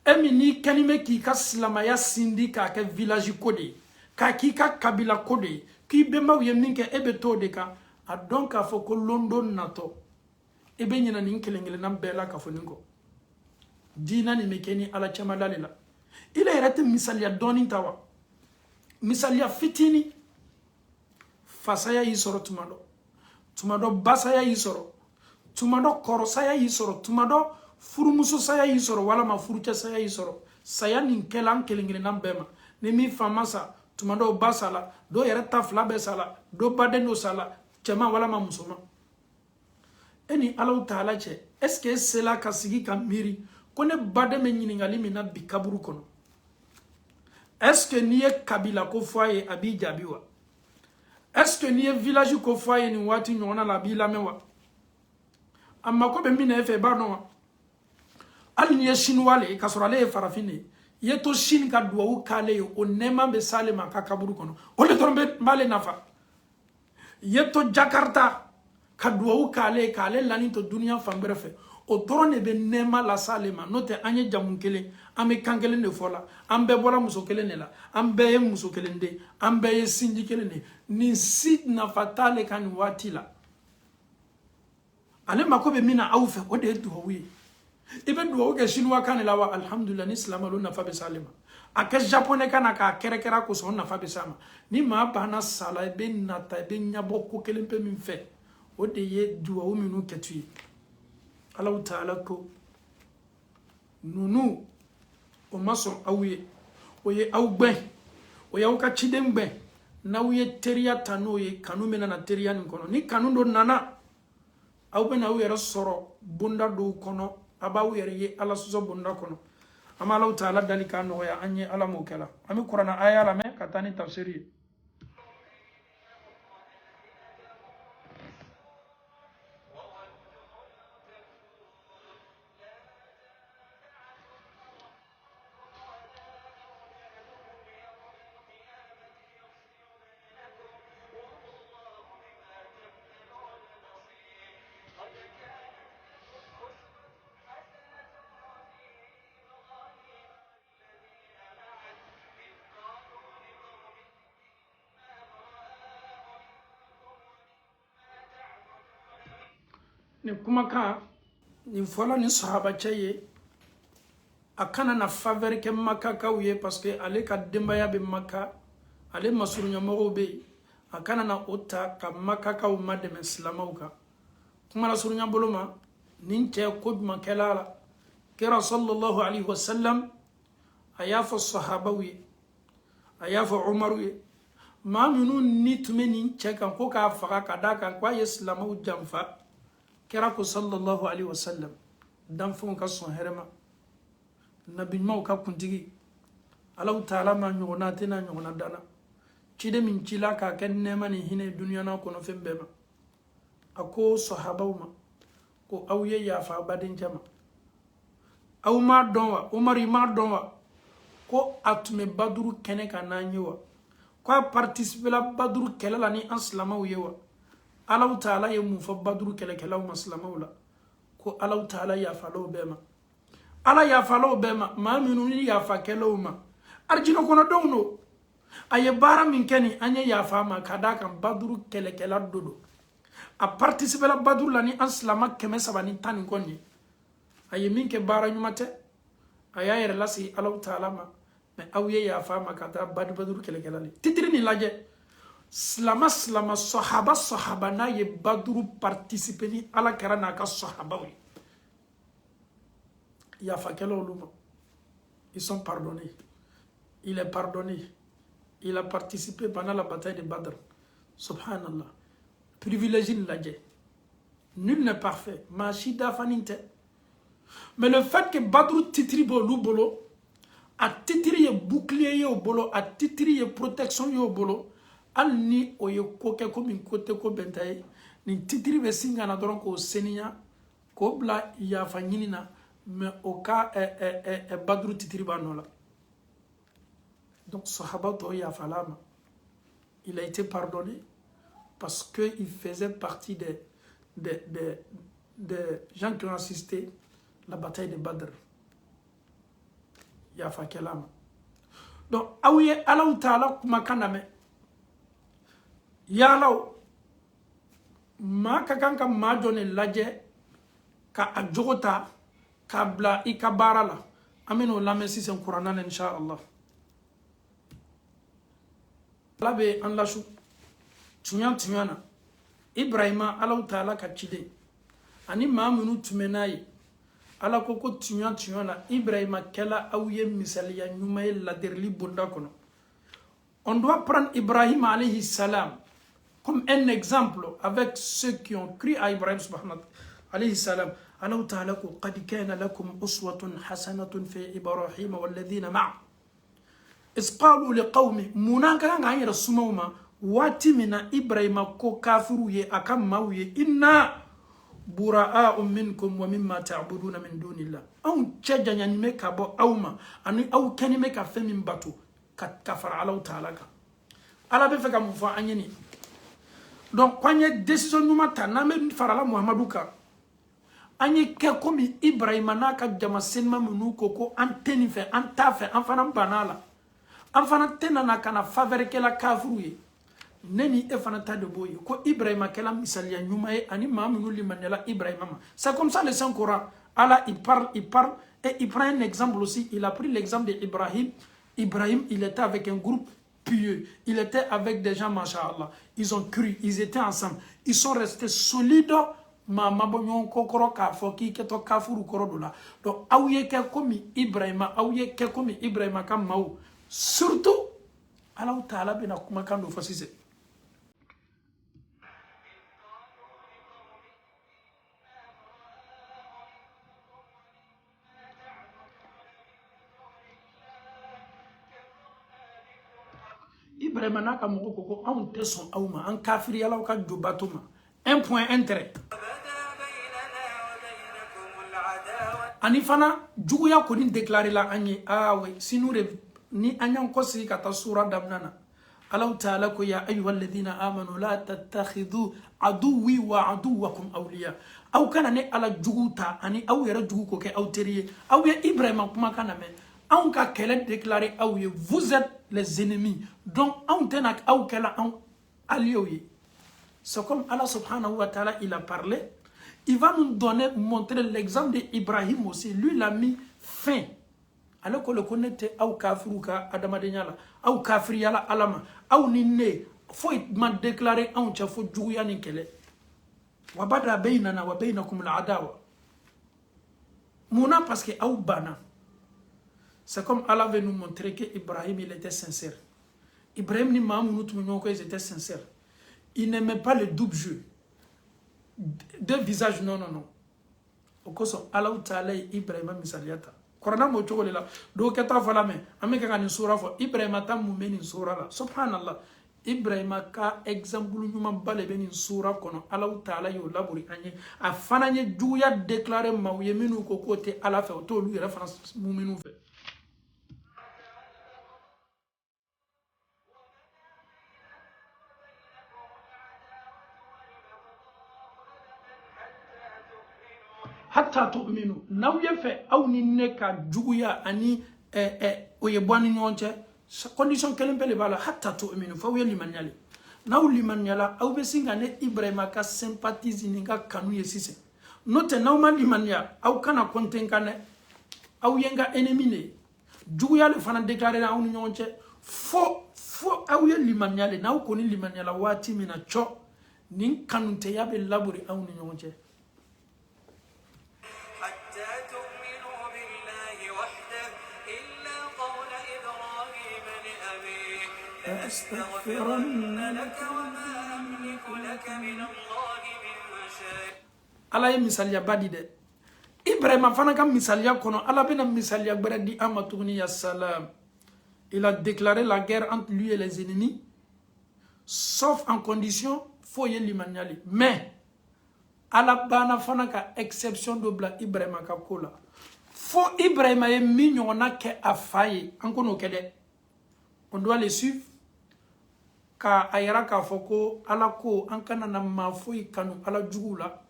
emi ni kanime ki ka slamaya sindika ka village kode ka ki ka kabila kode ki bemba ye minke ebe to de ka a donc a fo ko London nato ebe nyina ni kelengele na bela ka foningo dina ni mekeni ala chama dalila ila yarate misalia doni tawa misalia fitini fasaya yisoro tumado basaya yisoro tumado korosaya yisoro tumado furumuso saya yisoro wala ma furucha saya yisoro saya nin kelan kelingire nambema ni mi famasa tumado basala do yarata flabe sala do badeno sala chama wala ma musoma eni Allah taala che est-ce que c'est là kasigi kamiri kone bade me nyiningali mina bi kaburu kono est-ce que niye kabila ko foye abi jabiwa est-ce que niye village ko foye ni wati nyona la bi la mewa amma ko be mina efe ba no al niye shinwale kasorale farafine yeto shin ka duwa u kale yo onema be salema ka kaburu kono o le torombe male nafa yeto Jakarta ka duwa u kale lani to dunia fambrefe o torone be nema la salema note anye jamun kele ame kankele ne fola ambe bola muso kele ne la ambe muso kele nde ambe sinji kele ne ni sid na fatale kan watila ale makobe mina awfe o de duwi ibe duwo ke shinwa kan la wa alhamdulillah ni islam lo na fa be salema aka japonais kana ka kerekera ko so na fa be sama ni ma bana sala be nata be nyabo ko kele pe min fe o de ye duwo minu ketui Allah taala ko nunu o maso awiye o ye awgbe o ya ka chidemgbe na wiye teria tano ye kanu mena na teria ni kono ni kanu do nana awbe na wiye soro bunda do kono aba wiye ye ala suzo bunda kono ama Allah taala dalika no ya anye ala mokela ami qur'ana aya la me katani tafsiri ni kuma kan ni fɔla ni sahaba cɛ ye a kana na faveur kɛ Makakaw ye parce que ale ka denbaya bɛ Maka, ale masuruɲɛmɔgɔw bɛ yen, a kana na o ta ka Makakaw madɛmɛ silamɛw kan. kuma la surunya bolo ma nin cɛ ko juma kɛla la kira sallallahu alaihi wasallam a y'a fɔ sahabaw ye, a y'a fɔ Umaru ye, maa minnu ni tun bɛ nin cɛ kan ko k'a faga ka d'a kan k'a ye silamɛw janfa, kira ko sallallahu alaihi wasallam danfɛnw ka sɔn hɛrɛ ma, nabi ɲumanw ka kuntigi Alahu taala ma ɲɔgɔnna a tɛna ɲɔgɔnna danna, ciden min cila k'a kɛ nɛɛma ni hinɛ dunuya n'a kɔnɔ fɛn bɛɛ ma. A ko sahabaw ma ko aw ye yafa badencɛ ma, aw m'a dɔn wa, Umaru i m'a dɔn wa ko a tun bɛ Baduru kɛnɛ kan n'an ye wa, ko a participera Baduru kɛlɛ la ni an silamɛw ye wa, Alahu taala ye mun fɔ Baduru kɛlɛkɛlaw ma silamɛw la, ko Alahu taala yafala o bɛɛ ma, Ala yafala o bɛɛ ma, maa minnu ni yafa kɛlaw ma arijinɛ kɔnɔdenw don, a ye baara min kɛ ni an ye yafa ma ka d'a kan Baduru kɛlɛkɛla dɔ don, a participera Baduru la ni an silamɛ 310 ni kɔni ye, a ye min kɛ baara ɲuman tɛ, a y'a yɛrɛ lasigi Alahu taala ma, mais aw ye yafa ma ka taa Baduru kɛlɛkɛla le titiri ni lajɛ, silama sahaba n'a ye Baduru participer ni Ala kɛra n'a ka sahabaw ye, yafa kɛla olu ma, ils sont pardonnés, il est pardonné, il a participé pendant la bataille de Badr, subhanallah. Privilégie ni lajɛ, nul n'est parfait, maa si dafanin tɛ, mais le fait que Badru titiri b'olu bolo, a titiri ye bouclier ye o bolo, a titiri ye protection ye o bolo, hali ni o ye ko kɛ ko min ko tɛ ko bɛn ta ye, nin titiri bɛ sin ka na dɔrɔn k'o seniya k'o bila yafa ɲini na, mais o ka Badru titiri b'a nɔ la, donc sahaba tɔw yafala ma, il a été pardonné parce qu'il faisait partie des gens qui ont assisté à la bataille de Badr. Yafa kelama. Donc, aouye Alahu Ta'ala kumakana me. Yalaw, ma kakanka ma jone laje ka adjogota ka bla ikabara la. Ameno lame si sen Qur'anan inshallah. Labe an lashu. Tunyana Ibrahima Alahu Ta'ala ka cide ani maa minnu tɛmɛna ye Ala ko ko tunyana Ibrahima kɛla aw ye misaliya ɲuman ye ladirili bonda kɔnɔ. On doit prendre Ibrahim alayhi salam comme un exemple avec ceux qui ont cru à Ibrahim subhanahu alayhi salam. Alahu Ta'ala ko qad kana lakum uswatun hasanatun fi Ibrahim walladhina ma'a is qalu liqawmi munaka nga yira sumawma wati mina Ibrahima ko kafiru ye aka mawye inna bura'a minkum wa mimma ta'buduna min dunillah aw chajanya ni me ka bo awma ani aw kani me ka femi bato ka kafara Alahu Ta'ala ka ala be fe ka mu fa anyeni donc kwanye décision numa ta na me farala Muhammadu ka anye ke komi Ibrahima na ka jama senma munu ko anteni fe antafe anfana banala anfana tenana kana faveur ke la kafiru ye neni e fana ta de boye ko Ibrahima kela misaliya ɲuman ye ani maa minnu limaniyala Ibrahima ma. C'est comme ça le Saint-Coran. Allah il parle et il prend un exemple aussi. Il a pris l'exemple d'Ibrahim. Ibrahim, il était avec un groupe pieux. Il était avec des gens, masha'Allah. Ils ont cru, ils étaient ensemble. Ils sont restés solides. Mama bonyon kokoro ka foki keto kafuru korodola. Donc aouye ke komi Ibrahima, aouye ke komi Ibrahima kam maou. Surtout Allah Ta'ala bena kuma kando fasise. Ibrahima n'a ka mɔgɔ ko ko anw tɛ sɔn aw ma an kafiriyalaw ka jo bato ma un point intérêt ani fana juguya kɔni déclaré la an ye oui sinu ni an y'an kɔsigi ka taa sura daminɛ na Alahu Ta'ala ko ya ayyuhalladhina amanu la tattakhidhu aduwwi wa aduwwakum awliya aw kana ne ala jugu ta ani aw yɛrɛ jugu ko kɛ aw teri ye aw ye Ibrahima kuma kana mɛn anw ka kɛlɛ déclaré aw ye vous êtes les ennemis donc anw tɛna aw kɛla anw alliés ye. C'est comme Allah subhanahu wa ta'ala il a parlé, Il va nous montrer l'exemple d'Ibrahim aussi. Lui, il a mis fin. Alors que le connaître, ou kafruka adamadenyala, ou kafriyala alama, ou nine, faut m'a déclaré un chafo djouya ni kele. Wabada baynana wa baynakum al-adawa. Mouna parce que ou bana. C'est comme Allah veut nous montrer que Ibrahim il était sincère. Ibrahim ni Mamoun ils étaient sincères. Il n'aimait pas le double jeu. Deux visages, non. Au cas où Allah Ta'ala Ibrahim misaliata. Corona mo chogole la. Do keta fala me. Ameka kan sura fo. Ibrahim ta mumeni sura la. Subhanallah. Ibrahim ka exemple nyuma bale beni sura kono. Allah Ta'ala yo labori anye. Afana nye juya déclarer mawye minu ko kote Allah fe to lui référence mumenu fe. Hatta tu'minu naw ye fe aw ni ne ka juguya ani o ye bwani nyonche condition kelen pele bala hatta tu'minu fa we liman yale naw liman yala aw be singa ne Ibrahima ka sympathise ni ka kanu ye sise note naw ma liman ya aw kana konten kane aw yenga ennemi ne juguya le fana déclarer aw ni nyonche fo aw ye liman yale naw ko ni liman yala wati mina cho nin kanunte yabe laburi aw ni nyonche أستغفرن لك وما أملك لك من الله من شيء. Allah ye misaliya badi de. Ibrahim fana ka misaliya kono Allah bena misaliya beredi amatugni ya salam. Il a déclaré la guerre entre lui et les ennemis, sauf en condition foye limaniali. Mais Allah bana fana ka exception dobla Ibrahim ka kola. Fo Ibrahim ye mignona ke afaye ankono kede. On doit les suivre. Ka ayara ka foko ala ko ankana na mafoi kanu ala jugula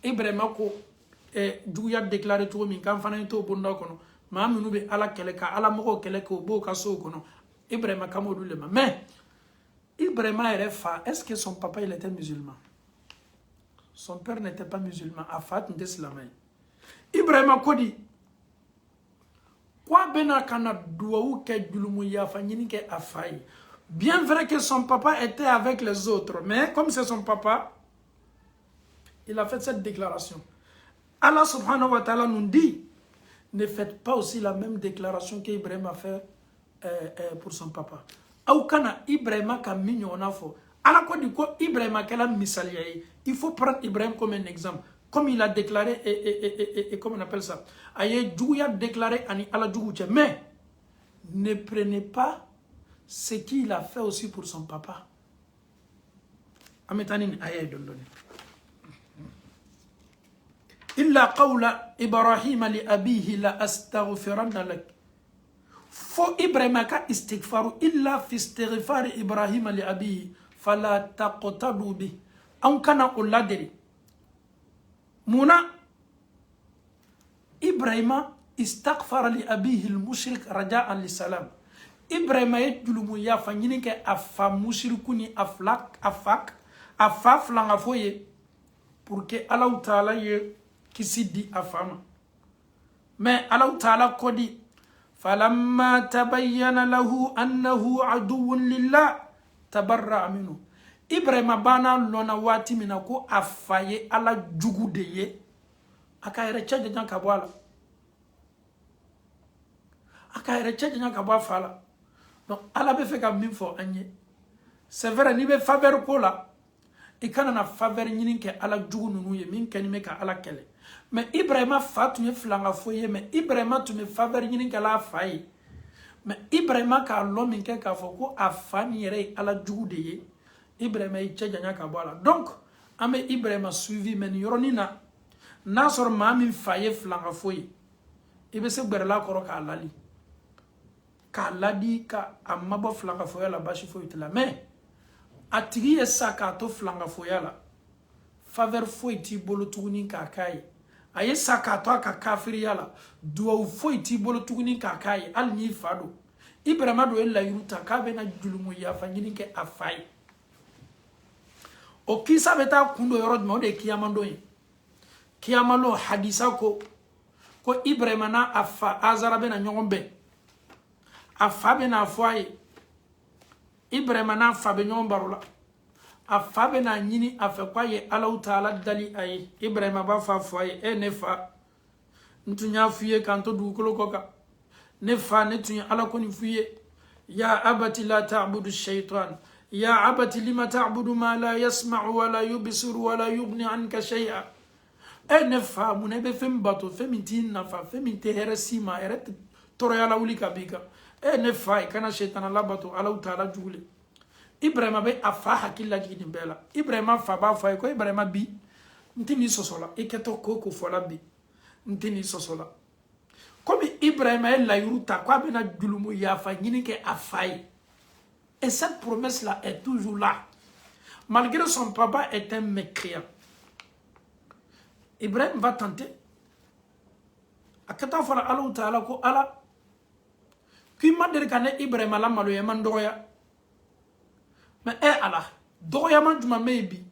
Ibrahim ko jugu ya déclarer to min kan fana to bonda kono ma minu be ala kele ka ala moko kele ko bo ka so kono Ibrahim ka modu le mais Ibrahim era fa est-ce que son papa il était musulman? Son père n'était pas musulman, afat d'islamay. Ibrahim ko di kwa bena kana duwa ke julumu ya fa nyini ke afai. Bien vrai que son papa était avec les autres, mais comme c'est son papa, il a fait cette déclaration. Allah subhanahu wa ta'ala nous dit, ne faites pas aussi la même déclaration qu'Ibrahim a fait pour son papa. Aoukana Ibrahim ka mignona fo. Allah ko dit ko Ibrahim a kela misaliyaye. Il faut prendre Ibrahim comme un exemple. Comme il a déclaré, et comment on appelle ça? Aye djouya déclaré ani ala djougouche. Mais, ne prenez pas ce qu'il a fait aussi pour son papa. Ametanin aye dondoni. Illa qawla Ibrahim li abihi la astaghfiranna lak. Fo Ibrahim ka istighfaru illa fi istighfar Ibrahim li abihi fala taqtadu bi. An kana uladiri. Muna Ibrahim istaghfara li abihi al-mushrik raja'an li salam. Ibrahim ye julumu ya fa nyini ke afa mushriku ni aflak afak afaf langa foye pour que Allah Ta'ala ye kisi di afama. Mais Allah Ta'ala kodi falamma tabayyana lahu annahu aduwwun lillah tabarra minhu. Ibrahim bana lona wati mina ko afaye ala jugu de ye akayere chaje jan kabwala akayere chaje jan kabwa fala. Donc ala be fe ka min fo anye c'est vrai ni be faveur ko la e kana na faveur nyini ke ala jugu nunu ye min keni me ka ala kele. Mais Ibrahim fatu ye flanga foye mais Ibrahim tu me faveur nyini ke la faye. Mais Ibrahim ka lo min ke ka fo ko afani yere ala jugu de ye. Ibrahim yi tchadjanya kabwala. Donc, ame Ibrahim a suivi men yoronina. Nasor mami faye flanga foye. Ibe se berla koro ka lali. Ka ladi ka amaba flanga foye la bashi foye tela. Mais, atigi ye sakato flanga foye la. Faveur foye ti bolo tuguni ka kaye. Aye sakato ka kafiri yala. Dua foye ti bolo tuguni ka kaye. Al nyi fado. Ibrahim do ella yuruta ka bena julumu ya fanyini ke afaye. O kisa beta kundo yorod mo de kiyamando yi kiyamalo hadisa ko Ibrahima na afa Azara bena ɲɔgɔn bɛn a fa bena fɔ a ye Ibrahima na fa bɛ ɲɔgɔn baro la a fa bena ɲini a fɛ k'a ye Alahu Taala dali a ye Ibrahima b'a fɔ a ye ne fa n tun y'a f'i ye k'an to dugukolo kɔ kan ne fa ne tun ye Ala ko nin f'i ye ya abati la ta'budu shaytan ya abati lima ta'budu ma la yasma'u wa la yubsiru wa la yughni anka shay'a ne fa mun be fɛn bato fɛn min t'i nafa fɛn min tɛ hɛrɛ si ma hɛrɛ tɔɔrɔya la wuli ka b'i kan ne fa i kana shaytana labato Alahu Taala jugule Ibrahima be a fa hakili lajigi nin bɛɛ la Ibrahima fa b'a fɔ a ye ko Ibrahima bi n tɛ n'i sɔsɔ la i kɛtɔ ko fɔla bi n tɛ n'i sɔsɔ la komi Ibrahima ye layiru ta k'a bɛna julumu yafa ɲini kɛ a fa ye et cette promesse là est toujours là malgré son papa est un mécréant. Ibrahim va tenter a ka taa fɔra Alahu Taala ko Ala k'i ma deli ka ne Ibrahima la maloyama dɔgɔya mais Ala dɔgɔyama jumɛn bɛ yen bi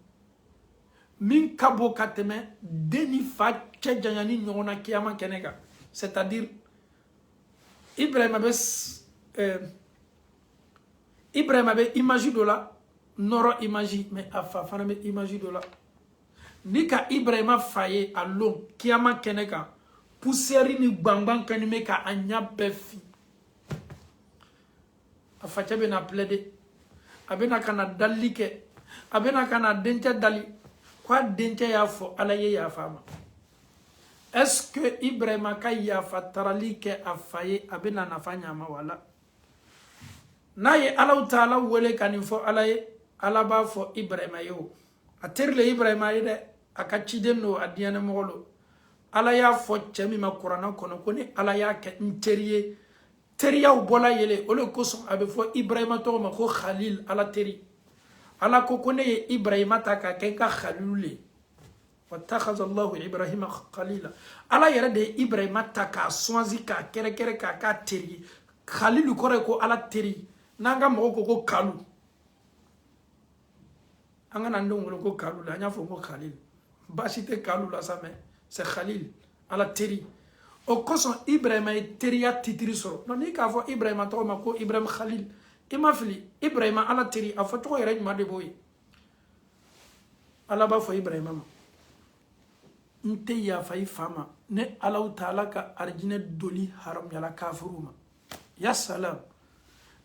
min ka bon ka tɛmɛ den ni fa cɛ janyani ɲɔgɔn na kiyama kɛnɛ kan c'est-à-dire Ibrahima bɛ image dɔ la nɔrɔ image mais a fa fana bɛ image dɔ la ni ka Ibrahima fa ye a lon kiyama kɛnɛ kan poussière ni gbangban kɛni bɛ ka a ɲɛ bɛɛ fin a facɛ bɛna plaider a bɛna ka na dalili kɛ a bɛna ka na dencɛ dali k'a dencɛ y'a fɔ Ala ye yafa ma est-ce que Ibrahima ka yafa tarali kɛ a fa ye a bɛna nafa ɲa ma wala n'a ye Alahu Taala wele ka nin fɔ Ala ye Ala b'a fɔ Ibrahima ye o a teri le Ibrahima ye dɛ a ka ciden don a diɲɛnamɔgɔ lo Ala y'a fɔ cɛ min ma kuranna kɔnɔ ko ni Ala y'a kɛ n teri ye teriyaw bɔla yele o le kosɔn a bɛ fɔ Ibrahima tɔgɔ ma ko Khalil Ala teri Ala ko ne ye Ibrahima ta k'a kɛ n ka Khalilu le wattakhadha Allahu Ibrahima Khalila Ala yɛrɛ de ye Ibrahima ta k'a sɔnsi k'a kɛrɛkɛrɛ k'a k'a teri ye Khalilu kɔrɔ ye ko Ala teri n'an ka mɔgɔw ko Kalu an kana n denw wele ko Kalu la an y'a fɔ ko Khalil baasi tɛ Kalu la sa mais c'est Khalil Ala teri o kosɔn Ibrahima ye teriya titiri sɔrɔ non n'i k'a fɔ Ibrahima tɔgɔ ma ko Ibrahima Khalil i ma fili Ibrahima Ala teri a fɔ tɔgɔ yɛrɛ ɲuman de b'o ye Ala b'a fɔ Ibrahima ma n tɛ yafa i fa ma ne Alahu Taala ka arijinɛ doli haramuyala kafiru ma ya salam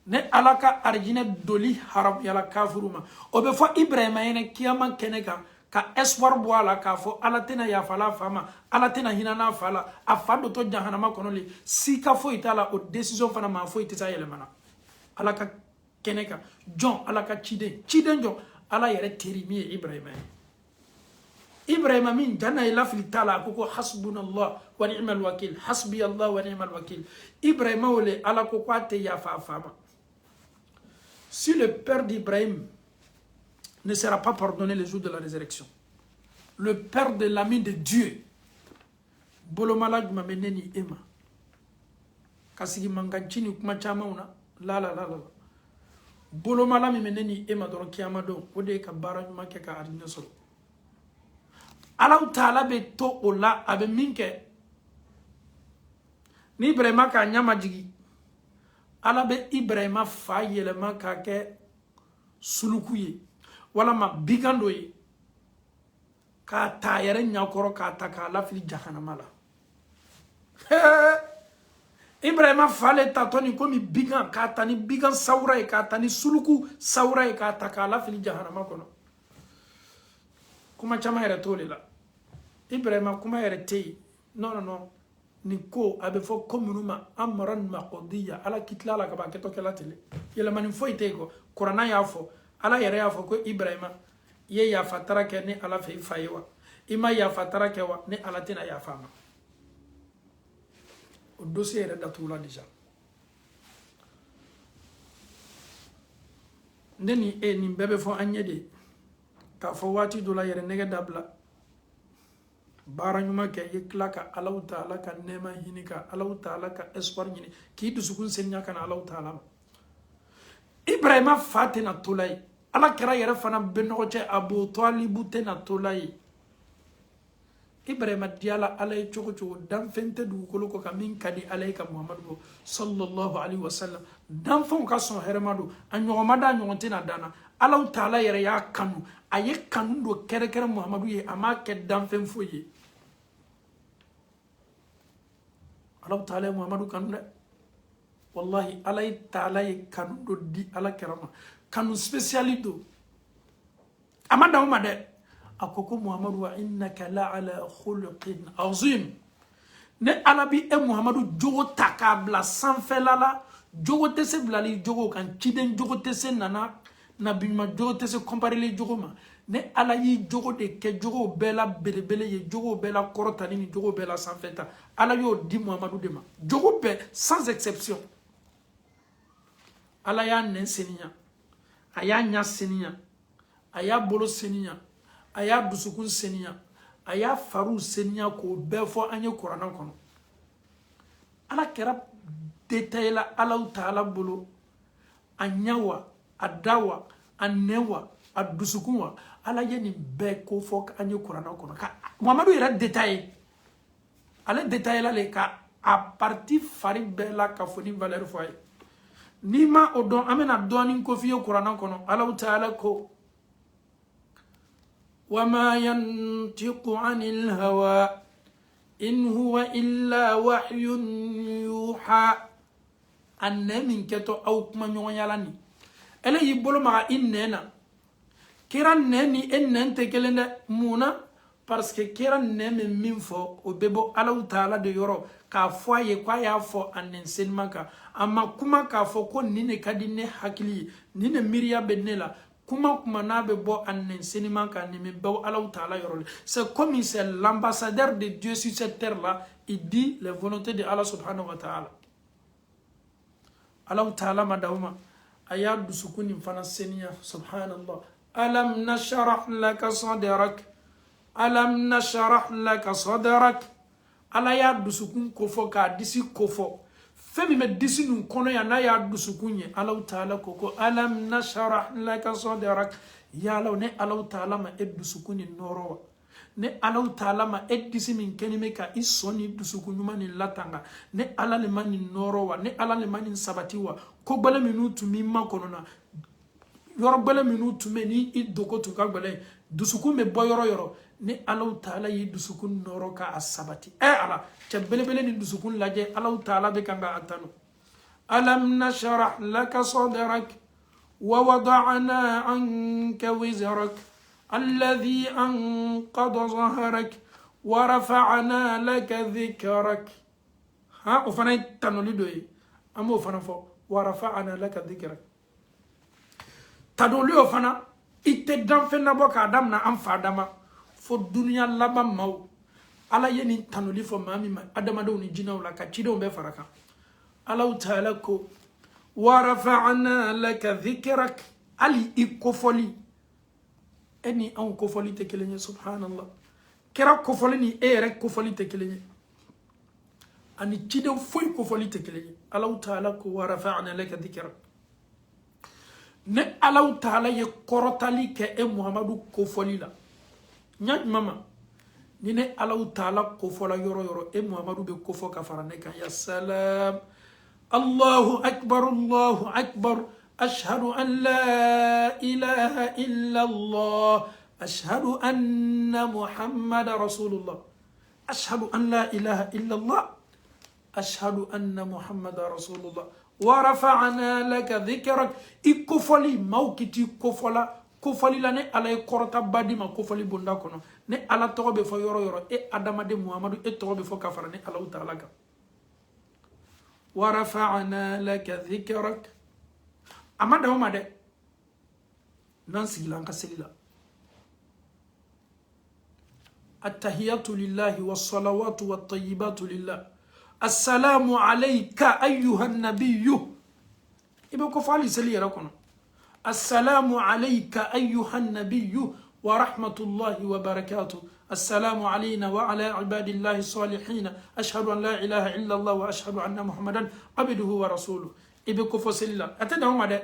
ne Ala ka arijinɛ doli haramuyala kafiru ma o bɛ fɔ Ibrahima ɲɛna kiyama kɛnɛ kan ka espoir bɔ a la k'a fɔ Ala tɛna yafa la a fa ma Ala tɛna hinɛ n'a fa la a fa dɔtɔ jahanama kɔnɔ le sika foyi t'a la o décision fana maa foyi tɛ se a yɛlɛmana Ala ka kɛnɛ kan jɔn Ala ka ciden jɔn Ala yɛrɛ teri min ye Ibrahima ye Ibrahima min janna i lafili t'a la a ko hasbunallah wa ni'mal wakil hasbi Allah wa ni'mal wakil Ibrahima wele Ala ko k'a tɛ yafa a fa ma si le père d'Ibrahim ne sera pas pardonné le jour de la résurrection. Le père de l'ami de Dieu, Bolomala Jumameneni Ema, Kasigi Manganchini Kumachamauna, la. Bolomala Mimeneni Ema dans Kiamado, Ode Kabara Makeka Arinesoro. Alahu Taala be to ola abe minke. Ni Ibrahima ka nyama jigi. Ala be Ibrahima fa yelema ka ke sulukuye. Wala ma bigando ye k'a ta yɛrɛ ɲakɔrɔ k'a ta k'a lafili jahanama la Ibrahima fa le tatɔ ni komi bigan k'a ta ni bigan sawura ye k'a ta ni suluku sawura ye k'a ta k'a lafili jahanama kɔnɔ kuma caman yɛrɛ t'o le la Ibrahima kuma yɛrɛ tɛ yen non ni ko a bɛ fɔ ko minnu ma amran maqdiya Ala kitila la ka ban kɛtɔ kɛla tele yɛlɛmani foyi tɛ yen kɔ kuranna y'a fɔ Ala yɛrɛ y'a fɔ ko Ibrahima i ye yafa tara kɛ ni Ala fɛ i fa ye wa i ma yafa tara kɛ wa ni Ala tɛna yafa ma o dossier yɛrɛ datugula déjà ne ni e nin bɛɛ bɛ fɔ an ɲɛ de k'a fɔ waati dɔ la yɛrɛ nɛgɛ dabila baara ɲuman kɛ i tila ka Alahu Taala ka nɛɛma ɲini ka Alahu Taala ka espoir ɲini k'i dusukun seniya ka na Alahu Taala ma Ibrahima fa tɛna to la ye Ala kɛra yɛrɛ fana bɛ ɲɔgɔn cɛ Abu Talibu tɛna to la ye ibrahima diala alay chogo chogo dan fente du ko ko kamin kadi alayka muhammadu sallallahu alaihi wasallam dan fon ka son hermadu anyo mada nyontina dana alaw taala yere ya kanu aye kanu do kere kere muhammadu ye ama ke dan fen foye alaw taala muhammadu kanu de wallahi alay taala ye kanu do di ala kerama kanu specialito amada o made akoko muhammadu wa innaka la ala khuluqin azim ne alabi e muhammadu jogo takabla sanfelala jogo tese blali jogo kan ciden jogo tese nana nabi ma jogo tese comparer jogo ma ne ala yi jogo de ke jogo bela belebele ye jogo bela korotani ni jogo bela sanfeta ala yo di muhammadu de ma jogo be sans exception ala ya nen seninya aya nya seninya aya bolo seninya aya dusukun seninya aya faru seninya ko befo anye qur'an kono ala kera detaila ala taala bolo anyawa adawa anewa adusukunwa ala yeni be ko fo anye qur'an kono ka muhammadu era detail ala detaila le ka a parti fari bela ka foni valeur foy nima odon amena doni ko fiyo qur'an kono ala taala ko وما ينطق عن الهوى إن هو إلا وحي يوحى أن من كتو أو كما يلاني ألا يبولو مع إننا كيران نني إنن تكلنا مونا parce كيران نمي من فوق وبيبو ألو تعالى دي يورو كافوا يكوا يافو أنن سنمكا أما كما كافو كو نيني كديني حكلي نيني ميريا بنيلا kuma na be bo annen sinima ka ni me baw Allah Taala yorole c'est comme c'est l'ambassadeur de Dieu sur cette terre là il dit les volontés de Allah subhanahu wa ta'ala Allah Taala madawma aya dusukuni fana seniya subhanallah alam nashrah laka sadrak alam nashrah laka sadrak ala ya dusukun kofo ka disi kofo femi me disi nun kono ya na ya dusukunye Allah Taala koko alam nashrah laka sadrak ya law ne Allah Taala ma edusukuni noro ne Allah Taala ma edisi min kenime ka isoni dusukunyuma ni latanga ne ala le mani noro wa ne ala le mani sabati wa ko gbele minutu mi ma kono na yoro gbele minutu me ni idoko to ka gbele dusuku me boyoro yoro ne Allah Taala yi dusukun noro ka asabati ala bele ni dusukun laje Allah Taala be kanga atano alam nashrah laka sadrak wa wada'na anka wizrak alladhi anqadha dhahrak wa rafa'na laka dhikrak ha o fana tanoli doyi amo fana fo wa rafa'na laka dhikrak tadoli o fana ite dan fenna boka adam na am fadama fo dunya laba maw ala yeni tanoli fo mami adama do ni jinaw la ka cido be faraka Allah Taala ko wa rafa'na laka dhikrak ali ikofoli eni an kofoli te kelenye subhanallah kera kofoli ni ere kofoli te kelenye ani cido foy kofoli te kelenye Allah Taala ko wa rafa'na laka dhikrak ne Allah Taala ye korotali ke e Muhammadu kofoli la nyaj mama ni ne Allah Taala kofola yoro yoro e Muhammadu be kofo ka farane kan ya salam Allahu akbar ashhadu an la ilaha illa Allah ashhadu anna Muhammad rasulullah ashhadu an la ilaha illa Allah ashhadu anna Muhammad rasulullah wa rafa'na laka dhikrak ikofoli mawkiti kofola kofoli la ne ala e korota badima kofoli bonda kono ne ala tobe fo yoro yoro e adama de Muhammadu e tobe fo kafara ne Allah Taala ka wa rafa'na laka dhikrak amada o made nan siglan ka selila at-tahiyatu lillahi was-salawatu wat-tayyibatu lillah assalamu alayka ayyuhan nabiyyu ibo ko fali selira kono السلام عليك أيها النبي ورحمة الله وبركاته السلام علينا وعلى عباد الله الصالحين أشهد أن لا إله إلا الله وأشهد أن محمدا عبده ورسوله إبه كفو سلila أتدعو ماذا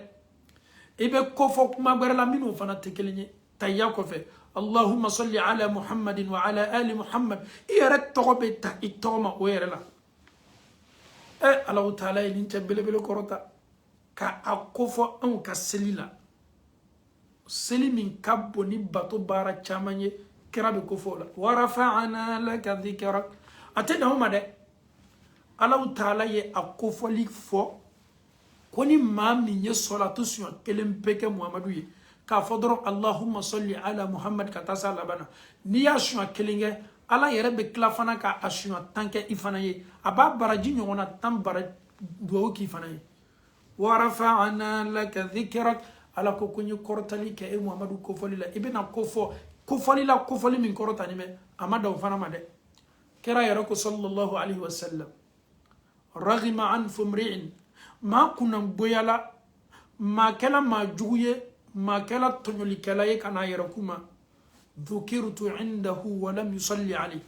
إبه كفو ما برلا منه فنتكلني تياكو في اللهم صل على محمد وعلى آل محمد يرد تغبت إتوما ويرلا الله تعالى ينتبه بلبل كورتا كأكوفو أو كسليلا سلي من كابو نباتو بارا تشاماني كرابي كوفولا ورفعنا لك ذكرك أتنا هما ده الله تعالى يأكوفو لك فو كوني مامي يصلاة سيون كلم بك محمد كافضر اللهم صل على محمد كتاسا لبنا نيا شو كلينجه ala yere be kila fana ka ashuna tanke ifana ye aba baraji nyona tam bara do ki fana ye wa rafa'na laka dhikrak ala ko kunyi kortali ke e muhammadu ko foli la ibena ko foli min kortani me amada fana made kera yere ko sallallahu alaihi wasallam raghima an fumri'in ma kunam boyala ma kala ma juye ma kala tonyoli kala ye kana yere kuma ذكرت عنده ولم يصلي عليه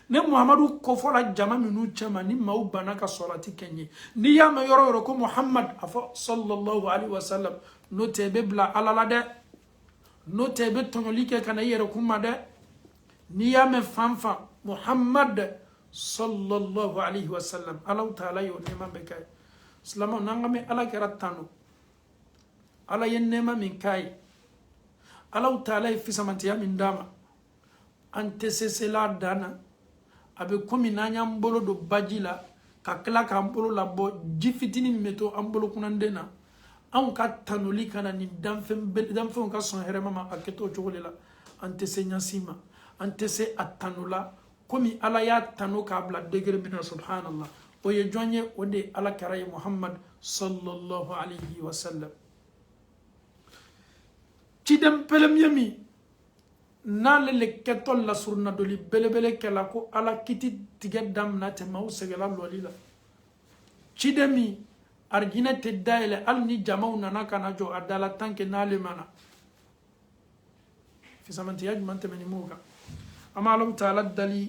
ne muhammadu kofola jama minu chama ni mau banaka salati kenye ni ya ma yoro ko muhammad afa sallallahu alaihi wasallam no tebe bla alala de no tebe tonolike kana yero kuma de ni ya me fanfa muhammad sallallahu alaihi wasallam allah taala yo ne ma be kay islamo nangame ala keratano ala yenne ma min kay Allah ta'ala fi samantiya min dama ante sesela dana abe komi nanya mbolo do bajila ka kla ka mbolo la bo jifitini meto ambolo kunandena an ka tanoli kana ni damfem ka son here mama aketo chogolela ante se nyasima ante se atanula komi ala ya tanu ka bla degre bina subhanallah o ye jonye o de ala karaye muhammad sallallahu alaihi wasallam cidem pelem yami nalele ketol la surna doli belebele kela ko ala kiti tige dam na te maw segela lolila cidemi argina te daile al ni jamaw nana kana jo adala tanke nale mana fi samanti yaj man temeni muga ama Allah taala dali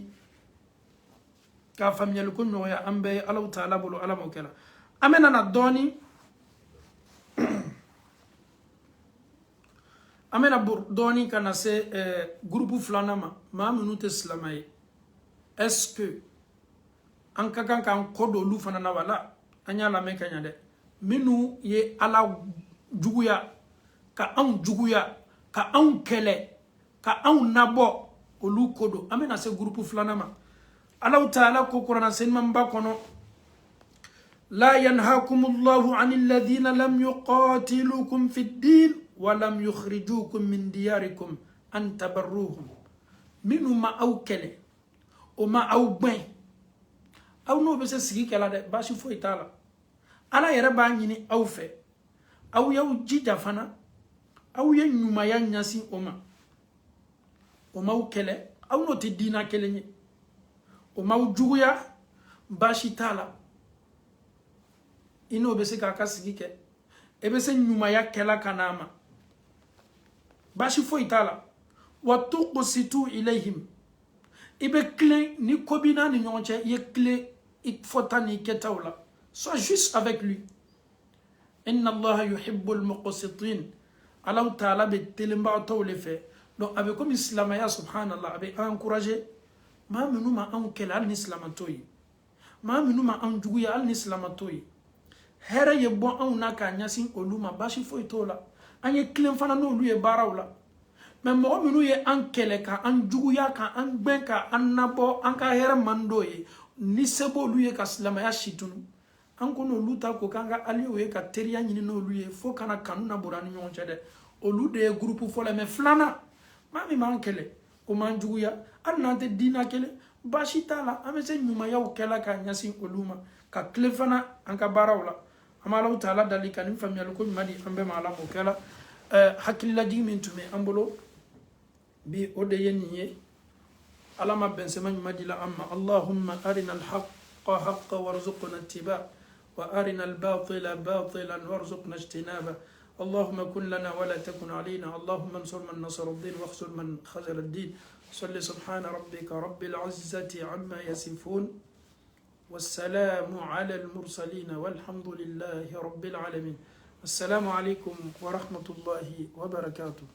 ka famiyal ko no ya ambe Allah taala bulu ala mo kela amena na doni amena doni kana se groupe flanama ma minute islamay est-ce que an ka kan kan kodo lu fana na wala anya la me kanya de minu ye ala juguya ka an kele ka an nabo olu kodo amena se groupe flanama Allah taala ko qur'an sen mamba kono la yanhaakumullahu 'anil ladhina lam yuqatilukum fid din ولم يخرجوكم من دياركم أن تبروهم منو ما أو كله وما أو بين أو نو بس سيجي كلا ده باشي فوي تالا على يربا يني أو في أو يو جيجا فنا أو ينو ما ينسي وما أو كله أو نو تدينا كله وما أو جويا باشي تالا إنو بس كاكا سيجي كه ebese nyuma ya kela kanama bashi fo itala wa tuqsitu ilayhim ibe clé ni kobina ni nyonche ye clé ik fotani ketawla sois juste avec lui inna allaha yuhibbul muqsitin allah taala be telemba tawle fe donc avec comme islam ya subhanallah abe encourager ma minu ma an kela al islam toyi ma minu ma an juguya al islam toyi here ye bon an naka nyasin oluma bashi fo itola anye clem fana no lu ye barawla mais mo minu ye an kele ka an juguya ka an gben ka an nabo an ka here mando ye ni sebo lu ye ka slama ya shitunu an ko no luta ko kanga ali o ye ka teriya nyini no lu ye fo kana kanu na burani nyon chede olu de groupe fo le me flana mami man kele o man juguya an nante dina kele bashi tala amese nyuma ya ukela ka nyasin oluma ka clem fana an ka barawla ama Allah taala dali kanim famiyal ko madi ambe mala mo kala hakilla jimin tume ambolo bi ode yeniye alama ben seman madila amma allahumma arina alhaqqa haqqan warzuqna ittiba wa arina albatila batilan warzuqna ijtinaba اللهم كن لنا ولا تكن علينا اللهم انصر من نصر الدين واخذل من خذل الدين صل سبحان ربك رب العزة عما يصفون والسلام على المرسلين والحمد لله رب العالمين السلام عليكم ورحمة الله وبركاته